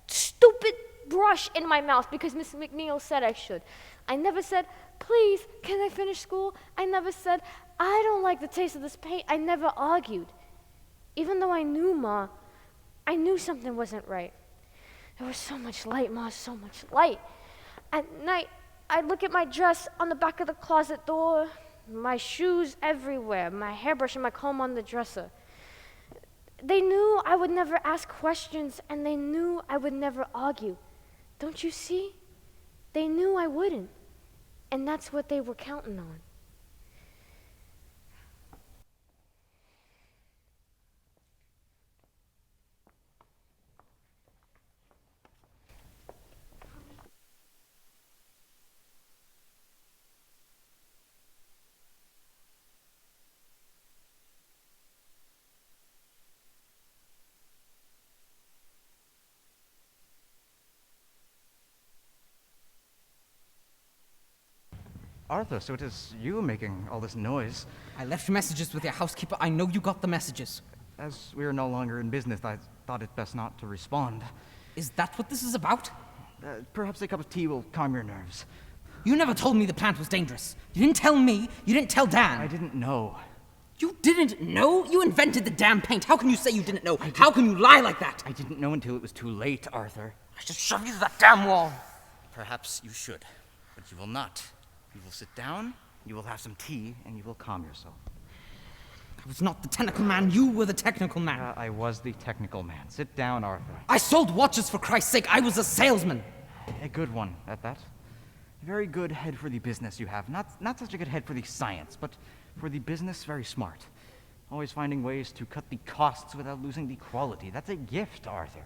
stupid brush in my mouth because Miss McNeil said I should. I never said, please, can I finish school? I never said, I don't like the taste of this paint. I never argued. Even though I knew, Ma, I knew something wasn't right. There was so much light, Ma, so much light. At night, I'd look at my dress on the back of the closet door, my shoes everywhere, my hairbrush and my comb on the dresser. They knew I would never ask questions, and they knew I would never argue. Don't you see? They knew I wouldn't, and that's what they were counting on.
Arthur, so it is you making all this noise.
I left messages with your housekeeper. I know you got the messages.
As we are no longer in business, I thought it best not to respond.
Is that what this is about?
Perhaps a cup of tea will calm your nerves.
You never told me the plant was dangerous. You didn't tell me. You didn't tell Dan.
I didn't know.
You didn't know? You invented the damn paint. How can you say you didn't know? How can you lie like that?
I didn't know until it was too late, Arthur.
I should shove you to that damn wall.
Perhaps you should, but you will not. You will sit down, you will have some tea, and you will calm yourself.
I was not the technical man. You were the technical man.
I was the technical man. Sit down, Arthur.
I sold watches, for Christ's sake. I was a salesman.
A good one, at that. Very good head for the business you have. Not such a good head for the science, but for the business, very smart. Always finding ways to cut the costs without losing the quality. That's a gift, Arthur.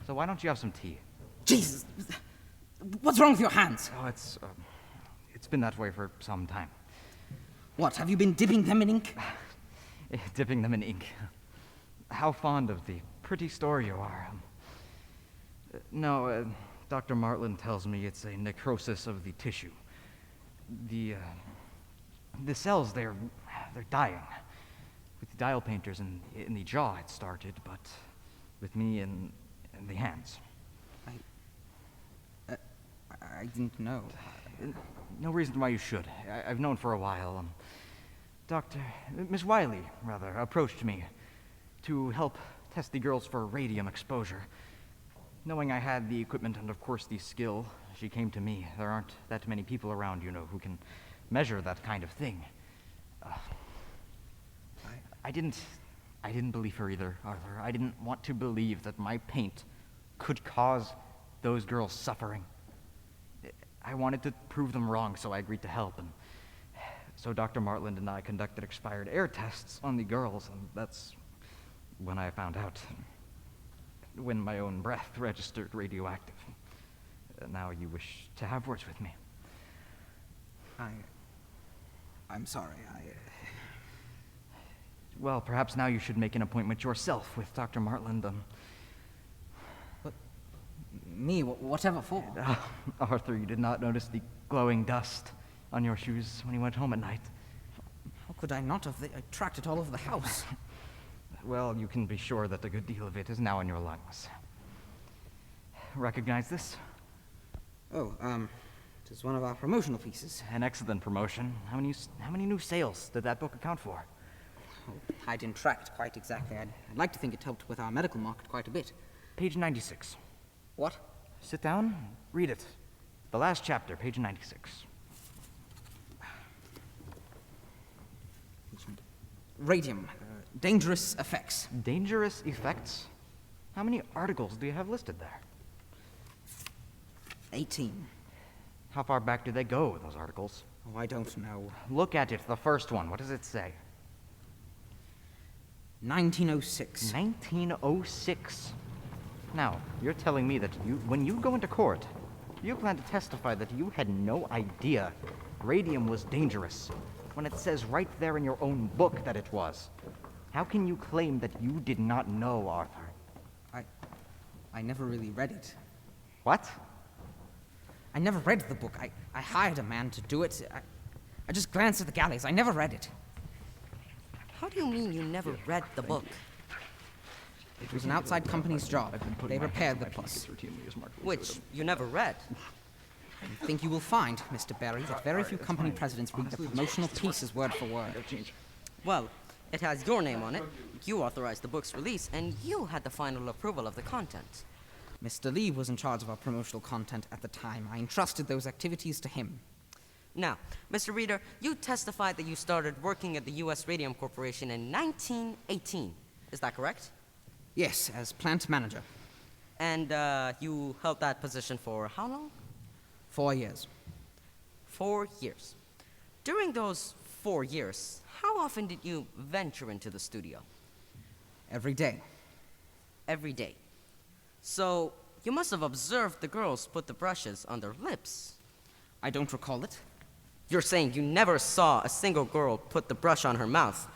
So why don't you have some tea?
Jesus. What's wrong with your hands?
Oh, it's been that way for some time.
What, have you been dipping them in ink?
Dipping them in ink. How fond of the pretty store you are. No, Dr. Martland tells me it's a necrosis of the tissue. The cells, they're dying. With the dial painters in the jaw it started, but with me in the hands.
I didn't know.
No reason why you should. I've known for a while. Miss Wiley, rather, approached me to help test the girls for radium exposure. Knowing I had the equipment and, of course, the skill, she came to me. There aren't that many people around, who can measure that kind of thing. I didn't believe her either, Arthur. I didn't want to believe that my paint could cause those girls suffering. I wanted to prove them wrong, so I agreed to help. And so Dr. Martland and I conducted expired air tests on the girls, and that's when I found out. When my own breath registered radioactive. Now you wish to have words with me.
I'm sorry,
Well, perhaps now you should make an appointment yourself with Dr. Martland.
But me? Whatever for?
Arthur, you did not notice the glowing dust on your shoes when you went home at night.
How could I not have? I tracked it all over the house.
Well, you can be sure that a good deal of it is now in your lungs. Recognize this?
Oh, it is one of our promotional pieces.
An excellent promotion. How many new sales did that book account for?
Oh, I didn't track it quite exactly. I'd like to think it helped with our medical market quite a bit.
Page 96.
What?
Sit down, read it. The last chapter, page 96.
Radium. Dangerous effects.
Dangerous effects? How many articles do you have listed there?
18.
How far back do they go, those articles?
Oh, I don't know.
Look at it, the first one. What does it say?
1906.
1906. Now, you're telling me that when you go into court, you plan to testify that you had no idea radium was dangerous, when it says right there in your own book that it was. How can you claim that you did not know, Arthur?
I never really read it.
What?
I never read the book. I hired a man to do it. I just glanced at the galleys. I never read it.
How do you mean you never read the book?
It was an outside company's job. They repaired the piece.
Which you never read.
I think you will find, Mr. Barry, that very few company presidents read the promotional pieces word for word.
Well, it has your name on it. You authorized the book's release, and you had the final approval of the content.
Mr. Lee was in charge of our promotional content at the time. I entrusted those activities to him.
Now, Mr. Reader, you testified that you started working at the U.S. Radium Corporation in 1918. Is that correct?
Yes, as plant manager.
And you held that position for how long?
4 years.
4 years. During those 4 years, how often did you venture into the studio?
Every day.
Every day. So, you must have observed the girls put the brushes on their lips.
I don't recall it.
You're saying you never saw a single girl put the brush on her mouth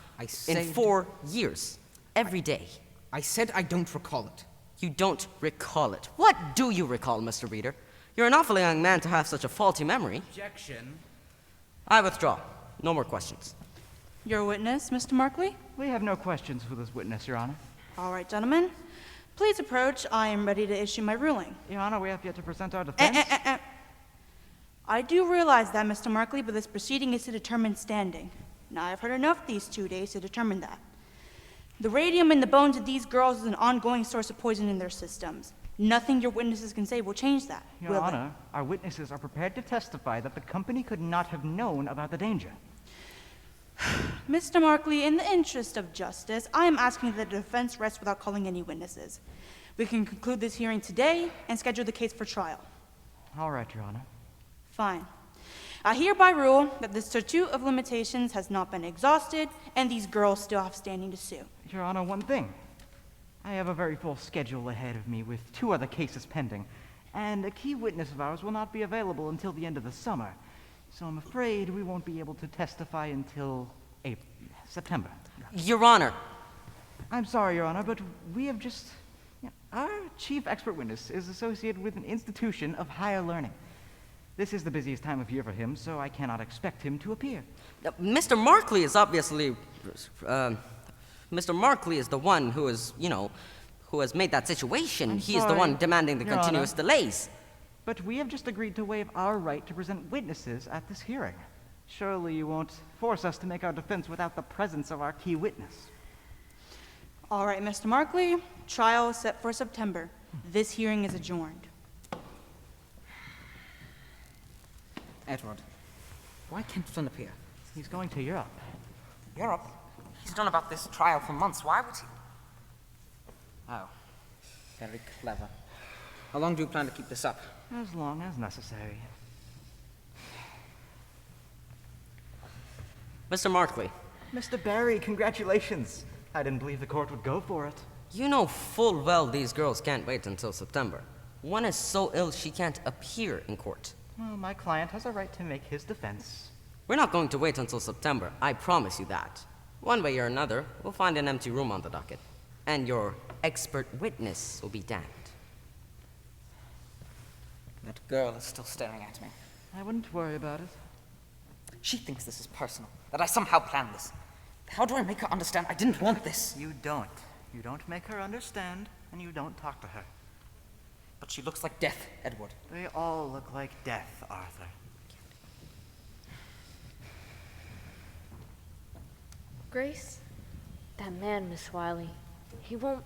in 4 years, every day.
I said I don't recall it.
You don't recall it. What do you recall, Mr. Reader? You're an awfully young man to have such a faulty memory.
Objection.
I withdraw. No more questions.
Your witness, Mr. Markley?
We have no questions for this witness, Your Honor.
All right, gentlemen. Please approach. I am ready to issue my ruling.
Your Honor, we have yet to present our defense.
I do realize that, Mr. Markley, but this proceeding is to determine standing. Now, I've heard enough these 2 days to determine that. The radium in the bones of these girls is an ongoing source of poison in their systems. Nothing your witnesses can say will change that.
Your Honor, our witnesses are prepared to testify that the company could not have known about the danger.
Mr. Markley, in the interest of justice, I am asking that the defense rest without calling any witnesses. We can conclude this hearing today and schedule the case for trial.
All right, Your Honor.
Fine. I hereby rule that the statute of limitations has not been exhausted and these girls still have standing to sue.
Your Honor, one thing. I have a very full schedule ahead of me with 2 other cases pending, and a key witness of ours will not be available until the end of the summer. So I'm afraid we won't be able to testify until September.
Your Honor.
I'm sorry, Your Honor, but we have just... our chief expert witness is associated with an institution of higher learning. This is the busiest time of year for him, so I cannot expect him to appear.
Mr. Markley is obviously... Mr. Markley is the one who is, who has made that situation. He is the one demanding the continuous delays.
But we have just agreed to waive our right to present witnesses at this hearing. Surely you won't force us to make our defense without the presence of our key witness.
All right, Mr. Markley, trial is set for September. This hearing is adjourned.
Edward, why can't Flynn appear?
He's going to Europe.
Europe? He's done about this trial for months. Why would he? Oh, very clever. How long do you plan to keep this up?
As long as necessary.
Mr. Markley.
Mr. Barry, congratulations. I didn't believe the court would go for it.
You know full well these girls can't wait until September. One is so ill she can't appear in court.
Well, my client has a right to make his defense.
We're not going to wait until September. I promise you that. One way or another, we'll find an empty room on the docket. And your expert witness will be damned.
That girl is still staring at me.
I wouldn't worry about it.
She thinks this is personal, that I somehow planned this. How do I make her understand I didn't want this?
You don't. You don't make her understand, and you don't talk to her.
But she looks like death, Edward.
They all look like death, Arthur.
Grace? That man, Miss Wiley, he won't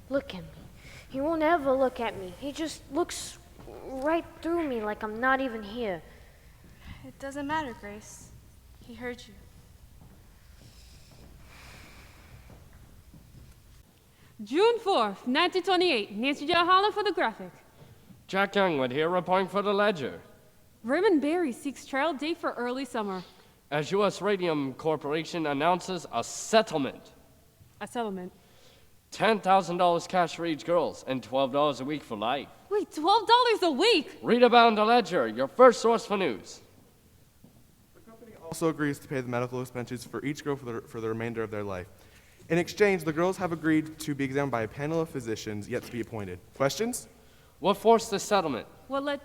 look at me. He won't ever look at me. He just looks right through me like I'm not even here.
It doesn't matter, Grace. He heard you.
June 4th, 1928. Nancy J. Holland for the graphic.
Jack Youngwood here, reporting for the Ledger.
Raymond Berry seeks trial date for early summer.
As U.S. Radium Corporation announces a settlement.
A settlement?
$10,000 cash for each girls and $12 a week for life.
Wait, $12 a week?
Read about in the Ledger, your first source for news.
The company also agrees to pay the medical expenses for each girl for the remainder of their life. In exchange, the girls have agreed to be examined by a panel of physicians yet to be appointed. Questions?
What forced this settlement?
What led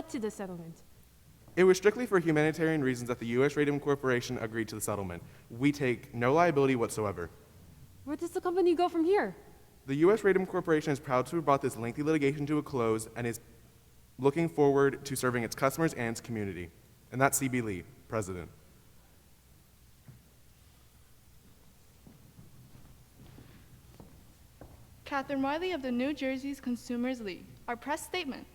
to the settlement?
It was strictly for humanitarian reasons that the U.S. Radium Corporation agreed to the settlement. We take no liability whatsoever.
Where does the company go from here?
The U.S. Radium Corporation is proud to have brought this lengthy litigation to a close and is looking forward to serving its customers and its community. And that's C.B. Lee, President.
Catherine Wiley of the New Jersey's Consumers League. Our press statement.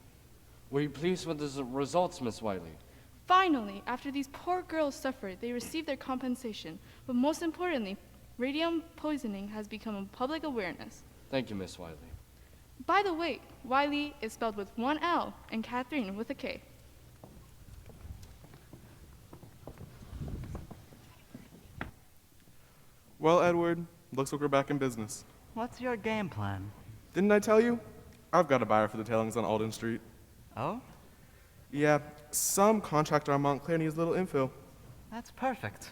Were you pleased with the results, Miss Wiley?
Finally, after these poor girls suffered, they received their compensation. But most importantly, radium poisoning has become a public awareness.
Thank you, Miss Wiley.
By the way, Wiley is spelled with one L and Catherine with a K.
Well, Edward, looks like we're back in business.
What's your game plan?
Didn't I tell you? I've got a buyer for the tailings on Alden Street.
Oh?
Yeah, some contractor on Montclair needs a little infill.
That's perfect.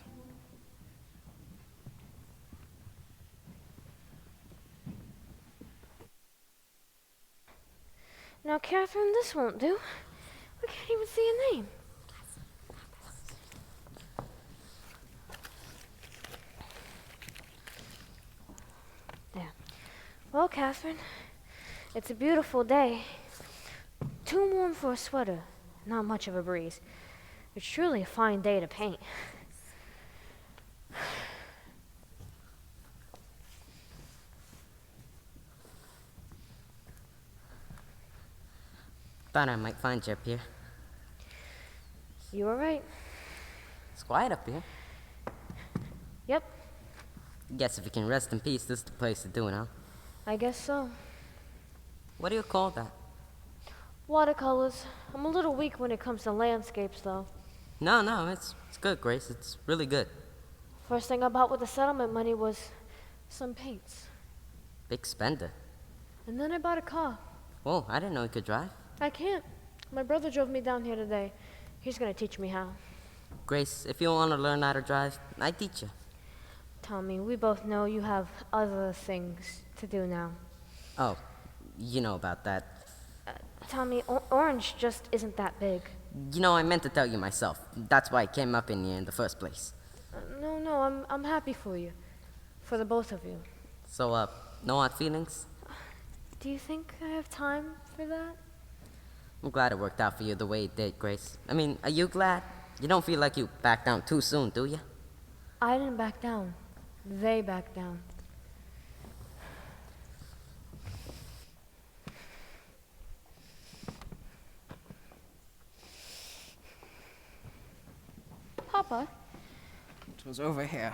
Now, Catherine, this won't do. We can't even see a name. There. Well, Catherine, it's a beautiful day. Too warm for a sweater, not much of a breeze. It's truly a fine day to paint.
Thought I might find you up here.
You were right.
It's quiet up here.
Yep,
Guess if you can rest in peace, this is the place to do it, huh?
I guess so.
What do you call that?
Watercolors. I'm a little weak when it comes to landscapes, though.
No, it's good, Grace. It's really good.
First thing I bought with the settlement money was some paints.
Big spender.
And then I bought a car.
Whoa, I didn't know you could drive.
I can't. My brother drove me down here today. He's gonna teach me how.
Grace, if you want to learn how to drive, I teach you.
Tommy, we both know you have other things to do now.
Oh, you know about that.
Tommy, Orange just isn't that big.
You know, I meant to tell you myself. That's why I came up in here in the first place.
No, I'm happy for you. For the both of you.
So, no hard feelings?
Do you think I have time for that?
I'm glad it worked out for you the way it did, Grace. I mean, are you glad? You don't feel like you backed down too soon, do you?
I didn't back down. They backed down.
Papa?
It was over here.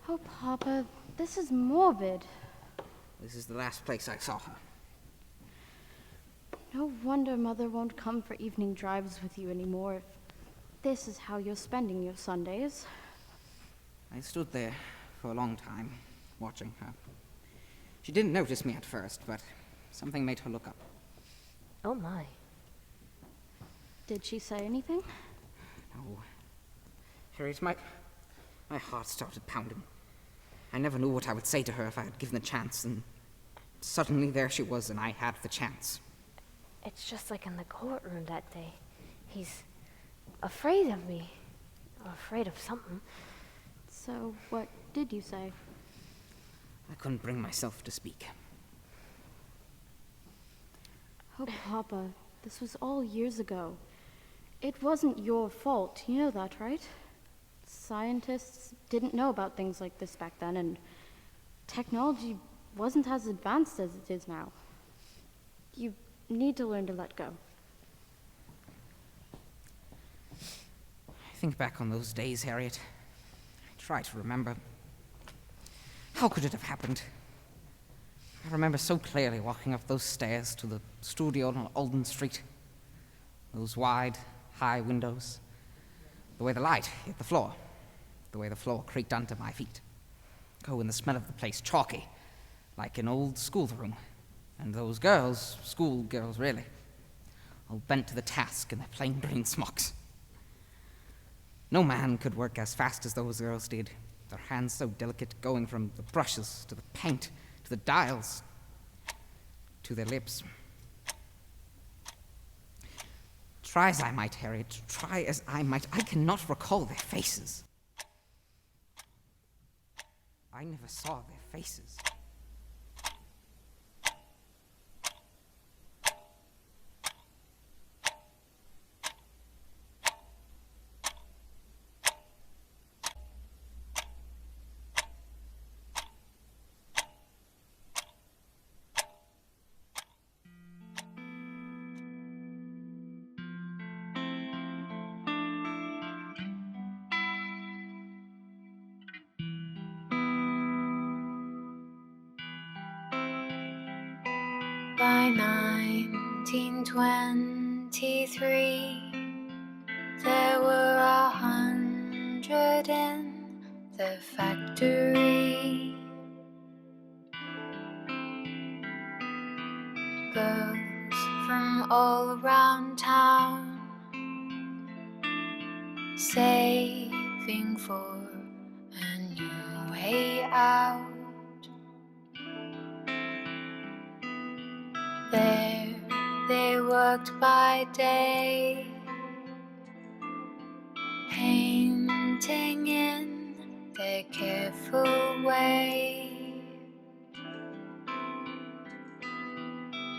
Oh, Papa, this is morbid.
This is the last place I saw her.
No wonder Mother won't come for evening drives with you anymore if this is how you're spending your Sundays.
I stood there for a long time, watching her. She didn't notice me at first, but something made her look up.
Oh, my.
Did she say anything?
No. Harriet, my heart started pounding. I never knew what I would say to her if I had given the chance, and suddenly there she was, and I had the chance.
It's just like in the courtroom that day. He's afraid of me. Or afraid of something.
So, what did you say?
I couldn't bring myself to speak.
Oh, Papa, this was all years ago. It wasn't your fault. You know that, right? Scientists didn't know about things like this back then, and technology wasn't as advanced as it is now. You need to learn to let go.
I think back on those days, Harriet. I try to remember. How could it have happened? I remember so clearly walking up those stairs to the studio on Alden Street. Those wide, high windows. The way the light hit the floor. The way the floor creaked under my feet. Oh, and the smell of the place chalky, like an old schoolroom. And those girls, schoolgirls really, all bent to the task in their plain green smocks. No man could work as fast as those girls did, their hands so delicate, going from the brushes to the paint, to the dials, to their lips. Try as I might, Harriet, try as I might, I cannot recall their faces. I never saw their faces.
By 1923, there were 100 in the factory. Girls from all around town, saving for a new way out. There they worked by day, painting in their careful way.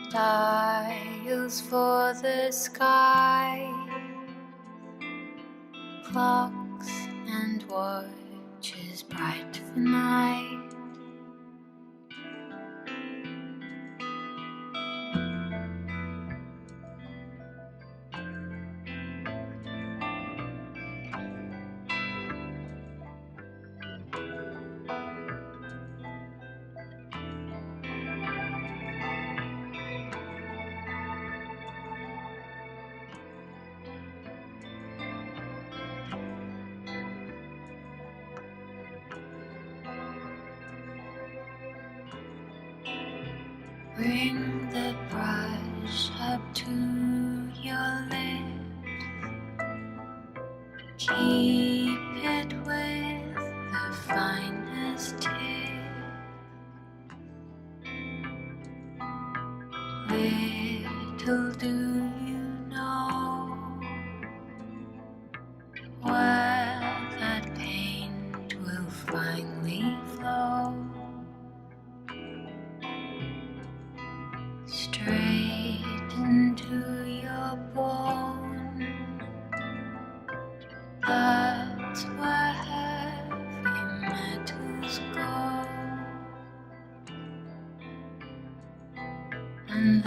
Dials for the sky, clocks and watches bright for night. Bring the brush up to your lips. Keep it with the finest tip. Little do you know where that paint will finally flow. Straight into your bone. That's where heavy metals go. And